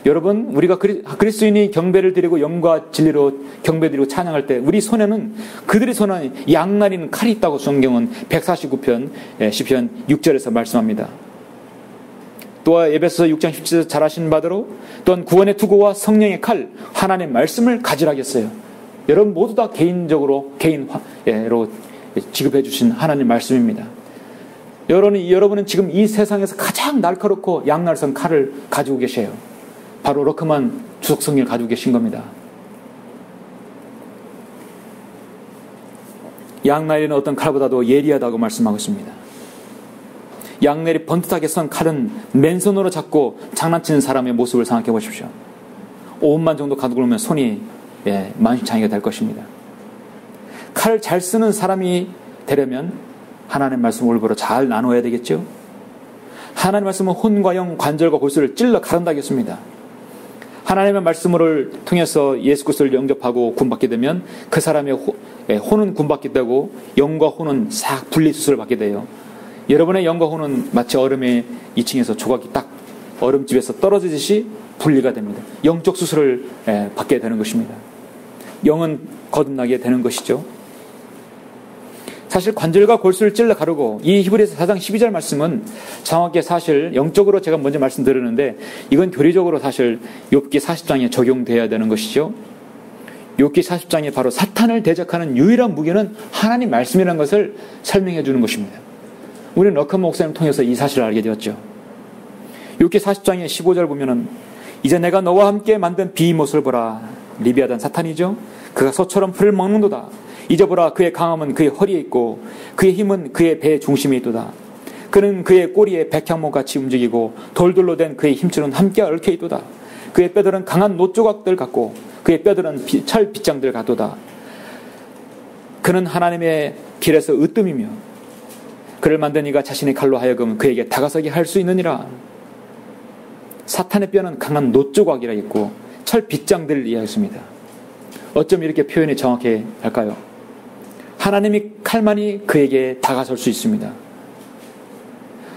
[SPEAKER 1] 여러분, 우리가 그리스도인이 경배를 드리고 영과 진리로 경배드리고 찬양할 때 우리 손에는 그들이 손하는 양날이는 칼이 있다고 성경은 149편 시편 6절에서 말씀합니다. 또한 에베소서 6장 17절 잘 아시는 바대로 또한 구원의 투구와 성령의 칼 하나님의 말씀을 가지라겠어요. 여러분 모두 다 개인적으로 개인로 지급해 주신 하나님 말씀입니다. 여러분은 지금 이 세상에서 가장 날카롭고 양날선 칼을 가지고 계세요. 바로 러크만 주석성리를 가지고 계신 겁니다. 양날이는 어떤 칼보다도 예리하다고 말씀하고 있습니다. 양날이 번듯하게 선 칼은 맨손으로 잡고 장난치는 사람의 모습을 생각해 보십시오. 5분만 정도 가지고 오면 손이 만신창이가 될 것입니다. 칼을 잘 쓰는 사람이 되려면 하나님의 말씀을 올바로 잘 나눠야 되겠죠. 하나님의 말씀은 혼과 영, 관절과 골수를 찔러 가른다겠습니다. 하나님의 말씀을 통해서 예수 그리스도를 영접하고 구원받게 되면 그 사람의 혼은 구원받게 되고 영과 혼은 싹 분리 수술을 받게 돼요. 여러분의 영과 혼은 마치 얼음의 2층에서 조각이 딱 얼음집에서 떨어지듯이 분리가 됩니다. 영적 수술을 받게 되는 것입니다. 영은 거듭나게 되는 것이죠. 사실 관절과 골수를 찔러 가르고, 이 히브리서 4장 12절 말씀은 정확히 사실 영적으로 제가 먼저 말씀드렸는데 이건 교리적으로 사실 욥기 40장에 적용돼야 되는 것이죠. 욥기 40장에 바로 사탄을 대적하는 유일한 무기는 하나님 말씀이라는 것을 설명해 주는 것입니다. 우리는 러커 목사님을 통해서 이 사실을 알게 되었죠. 욥기 40장의 15절 보면은 이제 내가 너와 함께 만든 비못을 보라. 리비아단 사탄이죠. 그가 소처럼 풀을 먹는도다. 이제 보라, 그의 강함은 그의 허리에 있고 그의 힘은 그의 배의 중심에 있도다. 그는 그의 꼬리에 백향목같이 움직이고 돌들로 된 그의 힘줄은 함께 얽혀 있도다. 그의 뼈들은 강한 놋조각들 같고 그의 뼈들은 철 빗장들 같도다. 그는 하나님의 길에서 으뜸이며 그를 만든 이가 자신의 칼로 하여금 그에게 다가서게 할 수 있느니라. 사탄의 뼈는 강한 놋조각이라 있고 철 빗장들을 이해했습니다. 어쩜 이렇게 표현이 정확히 할까요? 하나님의 칼만이 그에게 다가설 수 있습니다.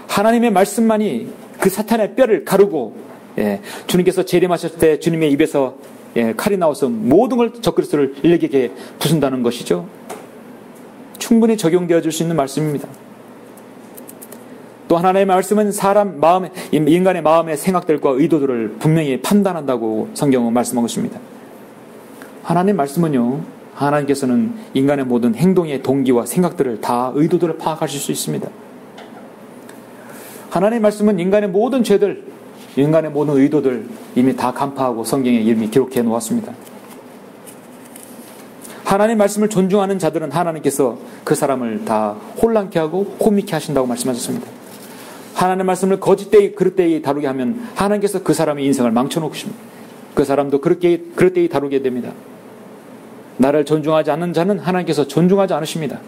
[SPEAKER 1] 하나님의 말씀만이 그 사탄의 뼈를 가르고, 주님께서 재림하셨을 때 주님의 입에서 칼이 나와서 모든 걸 적그리스도를 일격에 부순다는 것이죠. 충분히 적용되어 줄 수 있는 말씀입니다. 또 하나님의 말씀은 사람 마음에, 인간의 마음의 생각들과 의도들을 분명히 판단한다고 성경은 말씀하고 있습니다. 하나님의 말씀은요, 하나님께서는 인간의 모든 행동의 동기와 생각들을 다 의도들을 파악하실 수 있습니다. 하나님의 말씀은 인간의 모든 죄들, 인간의 모든 의도들 이미 다 간파하고 성경에 이미 기록해 놓았습니다. 하나님의 말씀을 존중하는 자들은 하나님께서 그 사람을 다 혼란케 하고 혼미케 하신다고 말씀하셨습니다. 하나님의 말씀을 거짓되이 그릇되이 다루게 하면 하나님께서 그 사람의 인생을 망쳐놓으십니다. 그 사람도 그릇되이 다루게 됩니다. 나를 존중하지 않는 자는 하나님께서 존중하지 않으십니다.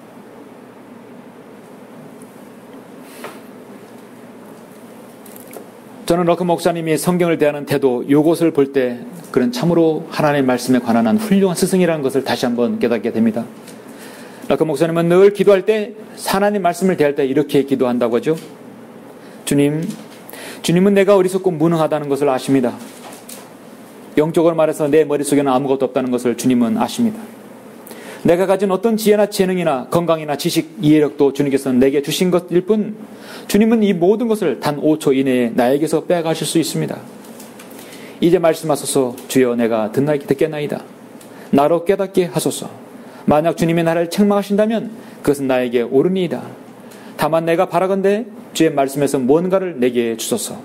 [SPEAKER 1] 저는 러커 목사님이 성경을 대하는 태도, 요것을 볼 때 그런 참으로 하나님의 말씀에 관한 한 훌륭한 스승이라는 것을 다시 한번 깨닫게 됩니다. 러커 목사님은 늘 기도할 때, 하나님 말씀을 대할 때 이렇게 기도한다고 하죠. 주님은 내가 어리석고 무능하다는 것을 아십니다. 영적으로 말해서 내 머릿속에는 아무것도 없다는 것을 주님은 아십니다. 내가 가진 어떤 지혜나 재능이나 건강이나 지식, 이해력도 주님께서는 내게 주신 것일 뿐 주님은 이 모든 것을 단 5초 이내에 나에게서 빼가실 수 있습니다. 이제 말씀하소서. 주여, 내가 듣겠나이다. 나로 깨닫게 하소서. 만약 주님이 나를 책망하신다면 그것은 나에게 옳으니이다. 다만 내가 바라건대 주의 말씀에서 뭔가를 내게 주소서.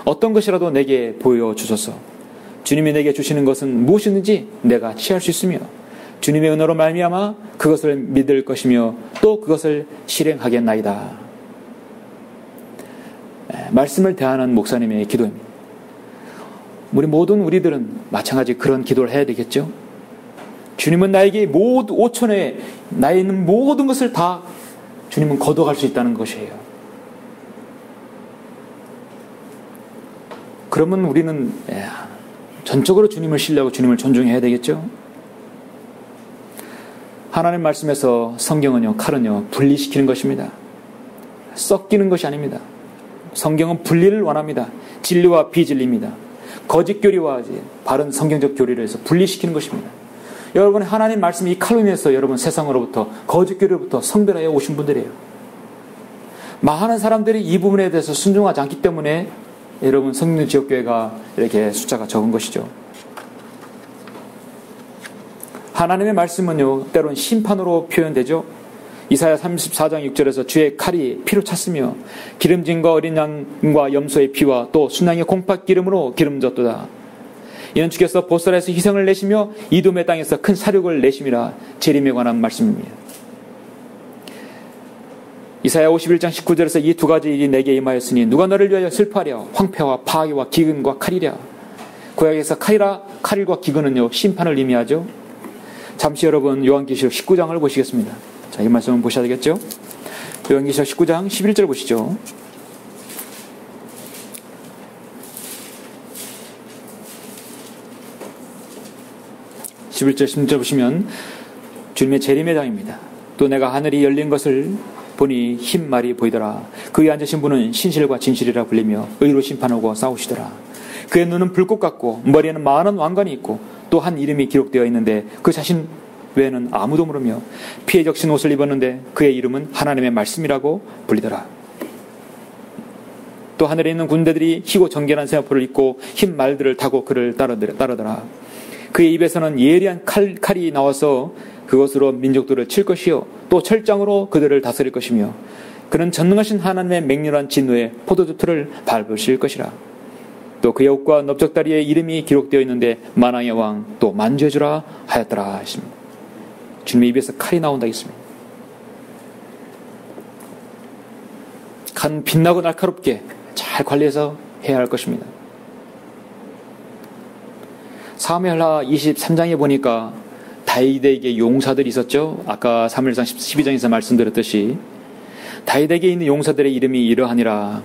[SPEAKER 1] 어떤 것이라도 내게 보여주소서. 주님이 내게 주시는 것은 무엇이든지 내가 취할 수 있으며 주님의 은혜로 말미암아 그것을 믿을 것이며 또 그것을 실행하겠나이다. 말씀을 대하는 목사님의 기도입니다. 우리들은 마찬가지 그런 기도를 해야 되겠죠. 주님은 나에게 모두 5초 내에 나에 있는 모든 것을 다 주님은 거둬갈 수 있다는 것이에요. 그러면 우리는 전적으로 주님을 신뢰하고 주님을 존중해야 되겠죠. 하나님 말씀에서 성경은요, 칼은요, 분리시키는 것입니다. 섞이는 것이 아닙니다. 성경은 분리를 원합니다. 진리와 비진리입니다. 거짓 교리와 바른 성경적 교리를 해서 분리시키는 것입니다. 여러분, 하나님 말씀이 이 칼로 인해서 여러분 세상으로부터 거짓 교리로부터 성별하여 오신 분들이에요. 많은 사람들이 이 부분에 대해서 순종하지 않기 때문에 여러분 성령 지역교회가 이렇게 숫자가 적은 것이죠. 하나님의 말씀은요, 때로는 심판으로 표현되죠. 이사야 34장 6절에서 주의 칼이 피로 찼으며 기름진과 어린 양과 염소의 피와 또 순양의 콩팥 기름으로 기름졌도다. 이는 주께서 보스라에서 희생을 내시며 이돔의 땅에서 큰 사륙을 내심이라. 재림에 관한 말씀입니다. 이사야 51장 19절에서 이 두 가지 일이 내게 임하였으니 누가 너를 위하여 슬퍼하랴. 황폐와 파괴와 기근과 칼이랴. 구약에서 칼과 기근은요, 심판을 의미하죠. 잠시 여러분 요한계시록 19장을 보시겠습니다. 자, 이 말씀을 보셔야 되겠죠. 요한계시록 19장 11절 보시죠. 11절 16절 보시면 주님의 재림의 장입니다. 또 내가 하늘이 열린 것을 보니 흰 말이 보이더라. 그 위에 앉으신 분은 신실과 진실이라 불리며 의로 심판하고 싸우시더라. 그의 눈은 불꽃 같고 머리에는 많은 왕관이 있고 또 한 이름이 기록되어 있는데 그 자신 외에는 아무도 모르며 피에 적신 옷을 입었는데 그의 이름은 하나님의 말씀이라고 불리더라. 또 하늘에 있는 군대들이 희고 정결한 세마포를 입고 흰 말들을 타고 그를 따르더라. 그의 입에서는 예리한 칼이 나와서 그것으로 민족들을 칠 것이요 또 철장으로 그들을 다스릴 것이며 그는 전능하신 하나님의 맹렬한 진노의 포도주 틀을 밟으실 것이라. 또 그의 옷과 넓적다리에 이름이 기록되어 있는데 만왕의 왕 또 만주의 주라 하였더라 하십니다. 주님의 입에서 칼이 나온다 했습니다. 칼은 빛나고 날카롭게 잘 관리해서 해야 할 것입니다. 사무엘하 23장에 보니까 다윗에게 용사들이 있었죠. 아까 사무엘상 12장에서 말씀드렸듯이 다윗에게 있는 용사들의 이름이 이러하니라.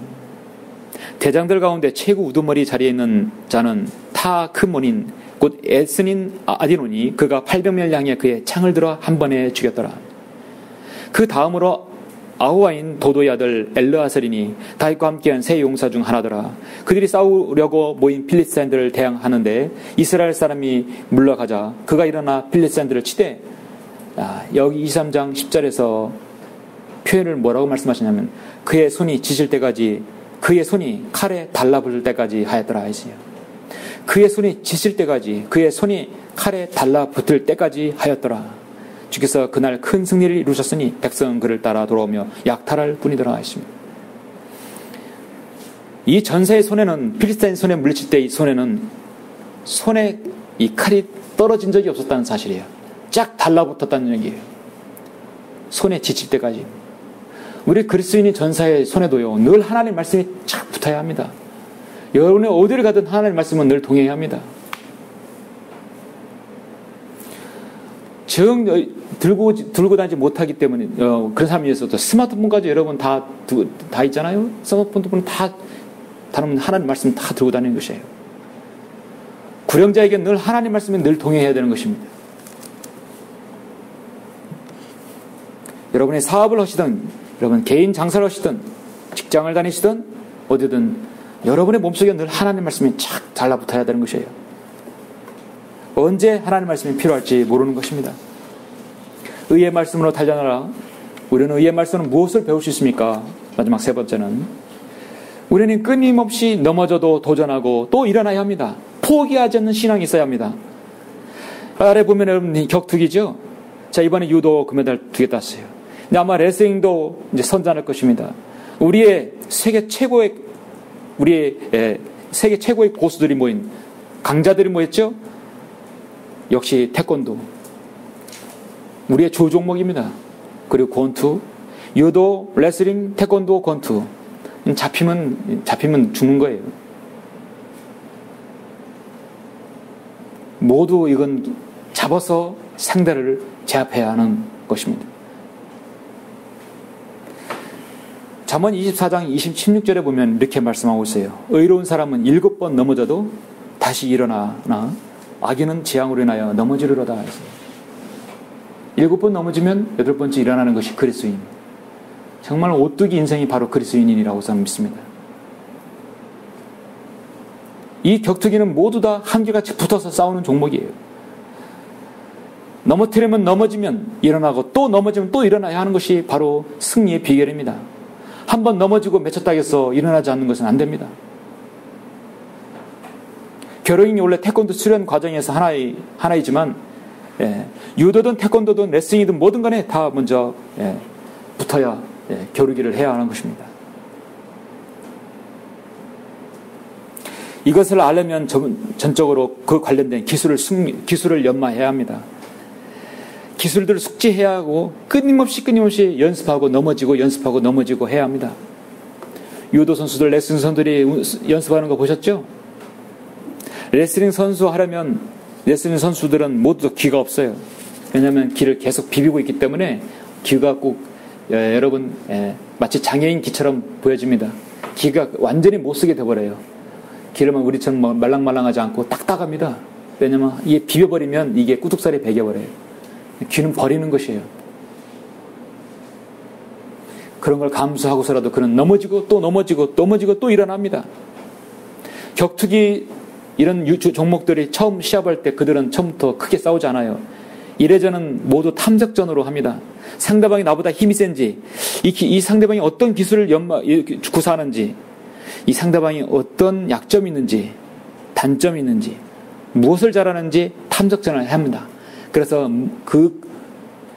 [SPEAKER 1] 대장들 가운데 최고 우두머리 자리에 있는 자는 타크몬인 곧 에스닌 아디노니 그가 800명을 향해 그의 창을 들어 한 번에 죽였더라. 그 다음으로 아우아인 도도의 아들 엘르아셀이니 다윗과 함께한 세 용사 중 하나더라. 그들이 싸우려고 모인 필리스타인들을 대항하는데 이스라엘 사람이 물러가자 그가 일어나 필리스타인들을 치되 여기 23장 10절에서 표현을 뭐라고 말씀하시냐면 그의 손이 지칠 때까지 그의 손이 칼에 달라붙을 때까지 하였더라 하시요. 그의 손이 지칠 때까지 그의 손이 칼에 달라붙을 때까지 하였더라. 주께서 그날 큰 승리를 이루셨으니 백성은 그를 따라 돌아오며 약탈할 뿐이더라 하십니다. 이 전사의 손에는 필리스타인 손에 물리칠 때 이 손에는 손에 이 칼이 떨어진 적이 없었다는 사실이에요. 쫙 달라붙었다는 얘기예요. 손에 지칠 때까지. 우리 그리스도인이 전사의 손에도요 늘 하나님의 말씀이 쫙 붙어야 합니다. 여러분이 어디를 가든 하나님의 말씀은 늘 동행해야 합니다. 들고 다니지 못하기 때문에 그런 사람이 있어도 스마트폰까지 여러분 다 있잖아요. 스마트폰도 다 다른 하나님 말씀 다 들고 다니는 것이에요. 구령자에게 늘 하나님 말씀에 늘 동행해야 되는 것입니다. 여러분이 사업을 하시든 여러분 개인 장사를 하시든 직장을 다니시든 어디든 여러분의 몸속에 늘 하나님 말씀이 착 달라붙어야 되는 것이에요. 언제 하나님 말씀이 필요할지 모르는 것입니다. 의의 말씀으로 달려나라. 우리는 의의 말씀은 무엇을 배울 수 있습니까? 마지막 세 번째는 우리는 끊임없이 넘어져도 도전하고 또 일어나야 합니다. 포기하지 않는 신앙이 있어야 합니다. 아래 보면 여러분 격투기죠. 자, 이번에 유도 금메달 2개 땄어요. 근데 아마 레슬링도 이제 선전할 것입니다. 우리의 세계 최고의 고수들이 모인 강자들이 모였죠. 역시 태권도 우리의 주 종목입니다. 그리고 권투, 유도, 레슬링, 태권도, 권투 잡히면 죽는 거예요. 모두 이건 잡아서 상대를 제압해야 하는 것입니다. 잠언 24장 16절에 보면 이렇게 말씀하고 있어요. 의로운 사람은 7번 넘어져도 다시 일어나나 악인은 재앙으로 인하여 넘어지리로다 했어요. 7번 넘어지면 8번째 일어나는 것이 그리스도인. 정말 오뚜기 인생이 바로 그리스도인이라고 저는 믿습니다. 이 격투기는 모두 다 한결같이 붙어서 싸우는 종목이에요. 넘어뜨리면 넘어지면 일어나고 또 넘어지면 또 일어나야 하는 것이 바로 승리의 비결입니다. 한번 넘어지고 맺혔다 해서 일어나지 않는 것은 안 됩니다. 겨루기는 원래 태권도 수련 과정에서 하나이지만 유도든 태권도든 레슬링이든 뭐든 간에 다 먼저 붙어야 겨루기를 해야 하는 것입니다. 이것을 알려면 전적으로 그 관련된 기술을 연마해야 합니다. 기술들을 숙지해야 하고 끊임없이 연습하고 넘어지고 해야 합니다. 유도 선수들, 레슬링 선수들이 연습하는 거 보셨죠? 레슬링 선수 하려면 레슬링 선수들은 모두 기가 없어요. 왜냐하면 기를 계속 비비고 있기 때문에 기가 꼭 여러분 마치 장애인 기처럼 보여집니다. 기가 완전히 못 쓰게 돼버려요. 기를 우리처럼 말랑말랑하지 않고 딱딱합니다. 왜냐하면 이게 비벼버리면 이게 꾸둑살이 배겨버려요. 귀는 버리는 것이에요. 그런 걸 감수하고서라도 그는 넘어지고 또 일어납니다. 격투기 이런 종목들이 처음 시합할 때 그들은 처음부터 크게 싸우지 않아요. 이래저는 모두 탐색전으로 합니다. 상대방이 나보다 힘이 센지, 이 상대방이 어떤 기술을 구사하는지, 이 상대방이 어떤 약점이 있는지, 단점이 있는지, 무엇을 잘하는지 탐색전을 합니다. 그래서 그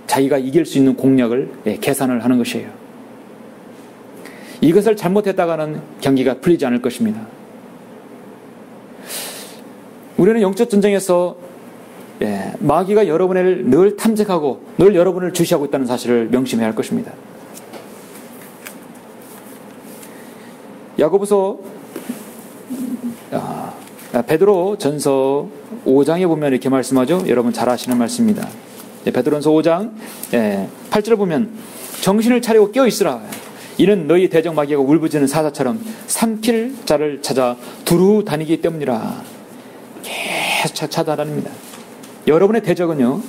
[SPEAKER 1] 자기가 이길 수 있는 공략을 계산을 하는 것이에요. 이것을 잘못했다가는 경기가 풀리지 않을 것입니다. 우리는 영적 전쟁에서 마귀가 여러분을 늘 탐색하고 늘 여러분을 주시하고 있다는 사실을 명심해야 할 것입니다. 야고보서 베드로 전서 5장에 보면 이렇게 말씀하죠. 여러분 잘 아시는 말씀입니다. 베드로전서 5장 8절에 보면 정신을 차리고 깨어 있으라. 이는 너희 대적 마귀가 울부짖는 사자처럼 삼킬 자를 찾아 두루 다니기 때문이라. 계속 찾아다닙니다. 여러분의 대적은요,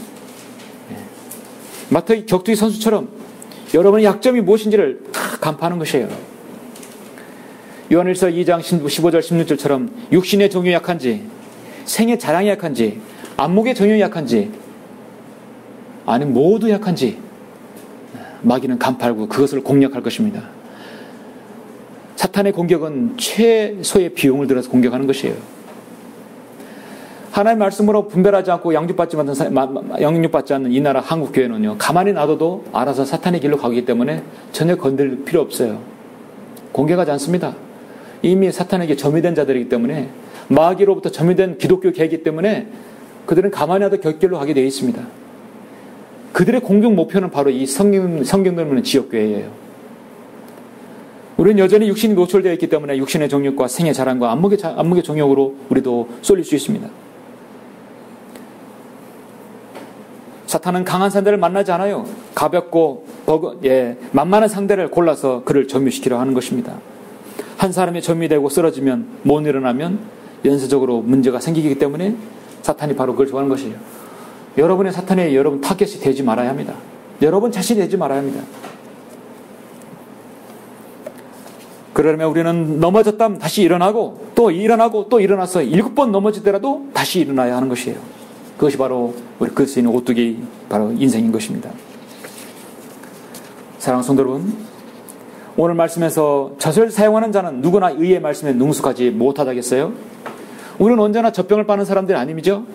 [SPEAKER 1] 마트 격투기 선수처럼 여러분의 약점이 무엇인지를 다 간파하는 것이에요. 요한일서 2장 15절 16절처럼 육신의 종이 약한지, 생의 자랑이 약한지, 안목의 종이 약한지, 아니 모두 약한지 마귀는 간파하고 그것을 공략할 것입니다. 사탄의 공격은 최소의 비용을 들여서 공격하는 것이에요. 하나님의 말씀으로 분별하지 않고 양육받지 않는 이 나라 한국 교회는요, 가만히 놔둬도 알아서 사탄의 길로 가기 때문에 전혀 건들 필요 없어요. 공격하지 않습니다. 이미 사탄에게 점유된 자들이기 때문에, 마귀로부터 점유된 기독교 계이기 때문에 그들은 가만히 놔도 곁길로 가게 되어 있습니다. 그들의 공격 목표는 바로 이 성경들은 지역교회예요. 우리는 여전히 육신이 노출되어 있기 때문에 육신의 정욕과 생의 자랑과 안목의 정욕으로 우리도 쏠릴 수 있습니다. 사탄은 강한 상대를 만나지 않아요. 가볍고 만만한 상대를 골라서 그를 점유시키려 하는 것입니다. 한 사람이 점유되고 쓰러지면 못 일어나면 연쇄적으로 문제가 생기기 때문에 사탄이 바로 그걸 좋아하는 것이에요. 여러분의 사탄이 여러분 타겟이 되지 말아야 합니다. 여러분 자신이 되지 말아야 합니다. 그러려면 우리는 넘어졌다면 다시 일어나고 또 일어나고 또 일어나서 7번 넘어지더라도 다시 일어나야 하는 것이에요. 그것이 바로 우리 그리스도인의 오뚜기 바로 인생인 것입니다. 사랑하는 성도 여러분, 오늘 말씀에서 젖을 사용하는 자는 누구나 의의 말씀에 능숙하지 못하다겠어요? 우리는 언제나 젖병을 빠는 사람들이 아니죠?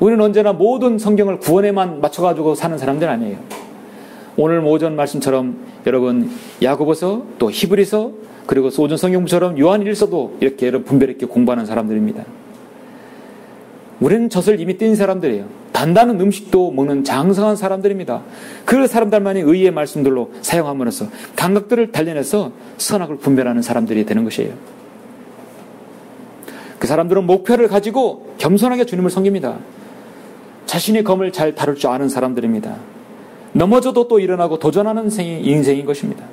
[SPEAKER 1] 우리는 언제나 모든 성경을 구원에만 맞춰가지고 사는 사람들 아니에요. 오늘 오전 말씀처럼 여러분 야고보서 또 히브리서 그리고 오전 성경부처럼 요한일서도 이렇게 여러분 분별 있게 공부하는 사람들입니다. 우리는 젖을 이미 띈 사람들이에요. 단단한 음식도 먹는 장성한 사람들입니다. 그 사람들만이 의의 말씀들로 사용함으로써 감각들을 단련해서 선악을 분별하는 사람들이 되는 것이에요. 그 사람들은 목표를 가지고 겸손하게 주님을 섬깁니다. 자신의 검을 잘 다룰 줄 아는 사람들입니다. 넘어져도 또 일어나고 도전하는 인생인 것입니다.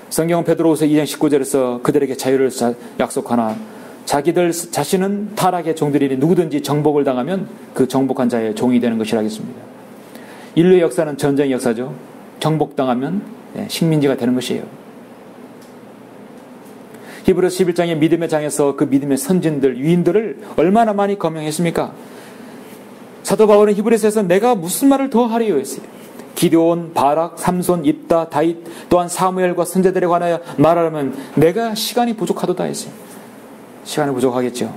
[SPEAKER 1] 성경은 베드로후서 2장 19절에서 그들에게 자유를 약속하나 자기들 자신은 타락의 종들이니 누구든지 정복을 당하면 그 정복한 자의 종이 되는 것이라 하겠습니다. 인류의 역사는 전쟁의 역사죠. 정복당하면 식민지가 되는 것이에요. 히브리서 11장의 믿음의 장에서 그 믿음의 선진들, 유인들을 얼마나 많이 거명했습니까? 사도 바울은 히브리서에서 내가 무슨 말을 더 하리요 했어요. 기드온, 바락, 삼손, 입다, 다윗, 또한 사무엘과 선제들에 관하여 말하려면 내가 시간이 부족하도다 했어요. 시간이 부족하겠죠.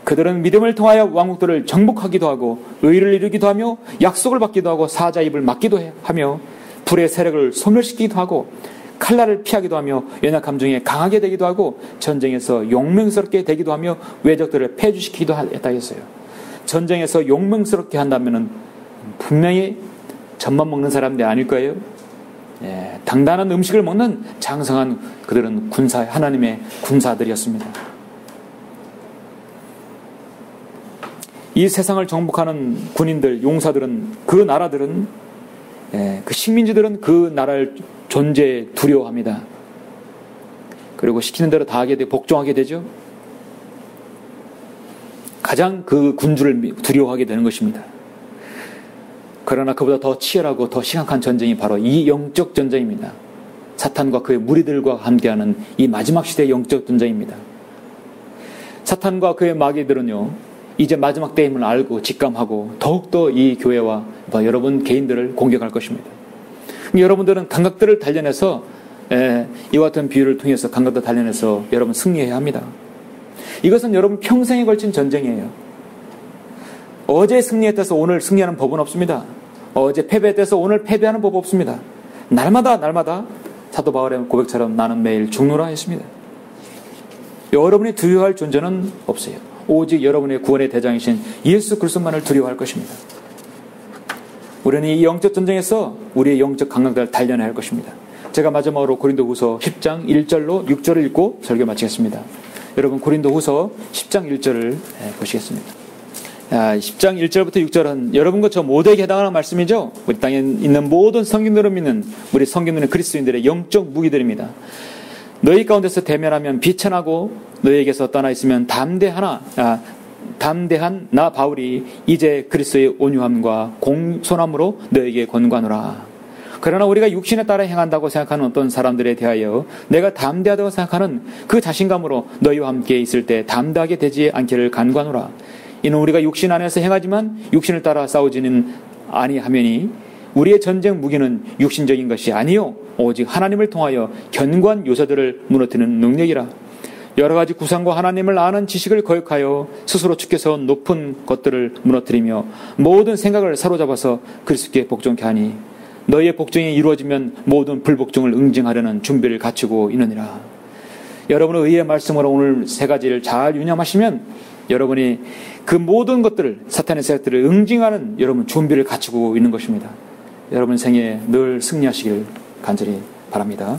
[SPEAKER 1] 그들은 믿음을 통하여 왕국들을 정복하기도 하고 의를 이루기도 하며 약속을 받기도 하고 사자 입을 막기도 하며 불의 세력을 소멸시키기도 하고 칼날을 피하기도 하며 연약함 중에 강하게 되기도 하고 전쟁에서 용맹스럽게 되기도 하며 외적들을 패주시키기도 했다 했어요. 전쟁에서 용맹스럽게 한다면 분명히 젖만 먹는 사람들이 아닐 거예요. 당당한 음식을 먹는 장성한 그들은 하나님의 군사들이었습니다. 이 세상을 정복하는 군인들, 용사들은, 그 나라들은, 그 식민지들은 그 나라를 존재에 두려워합니다. 그리고 시키는 대로 다 하게 되고 복종하게 되죠. 가장 그 군주를 두려워하게 되는 것입니다. 그러나 그보다 더 치열하고 더 심각한 전쟁이 바로 이 영적 전쟁입니다. 사탄과 그의 무리들과 함께하는 이 마지막 시대의 영적 전쟁입니다. 사탄과 그의 마귀들은요, 이제 마지막 때임을 알고 직감하고 더욱더 이 교회와 여러분 개인들을 공격할 것입니다. 여러분들은 감각들을 단련해서 이와 같은 비유를 통해서 감각들 단련해서 여러분 승리해야 합니다. 이것은 여러분 평생에 걸친 전쟁이에요. 어제 승리했다서 오늘 승리하는 법은 없습니다. 어제 패배했다서 오늘 패배하는 법 없습니다. 날마다 사도 바울의 고백처럼 나는 매일 죽노라 했습니다. 여러분이 두려워할 존재는 없어요. 오직 여러분의 구원의 대장이신 예수 그리스도만을 두려워할 것입니다. 우리는 이 영적 전쟁에서 우리의 영적 감각들을 단련해야 할 것입니다. 제가 마지막으로 고린도후서 10장 1절로 6절을 읽고 설교 마치겠습니다. 여러분 고린도후서 10장 1절을 보시겠습니다. 10장 1절부터 6절은 여러분과 저 모두에게 해당하는 말씀이죠. 우리 땅에 있는 모든 성경들을 믿는 우리 성경 믿는 그리스도인들의 영적 무기들입니다. 너희 가운데서 대면하면 비천하고 너희에게서 떠나 있으면 담대한 나 바울이 이제 그리스도의 온유함과 공손함으로 너희에게 권고하노라. 그러나 우리가 육신에 따라 행한다고 생각하는 어떤 사람들에 대하여 내가 담대하다고 생각하는 그 자신감으로 너희와 함께 있을 때 담대하게 되지 않기를 간구하노라. 이는 우리가 육신 안에서 행하지만 육신을 따라 싸우지는 아니하매니 우리의 전쟁 무기는 육신적인 것이 아니요 오직 하나님을 통하여 견고한 요새들을 무너뜨리는 능력이라. 여러 가지 구상과 하나님을 아는 지식을 거역하여 스스로 축해서 높은 것들을 무너뜨리며 모든 생각을 사로잡아서 그리스도께 복종케 하니 너희의 복종이 이루어지면 모든 불복종을 응징하려는 준비를 갖추고 있느니라. 여러분의 의의 말씀으로 오늘 세 가지를 잘 유념하시면 여러분이 그 모든 것들을 사탄의 세력들을 응징하는 여러분 준비를 갖추고 있는 것입니다. 여러분 생에 늘 승리하시길 간절히 바랍니다.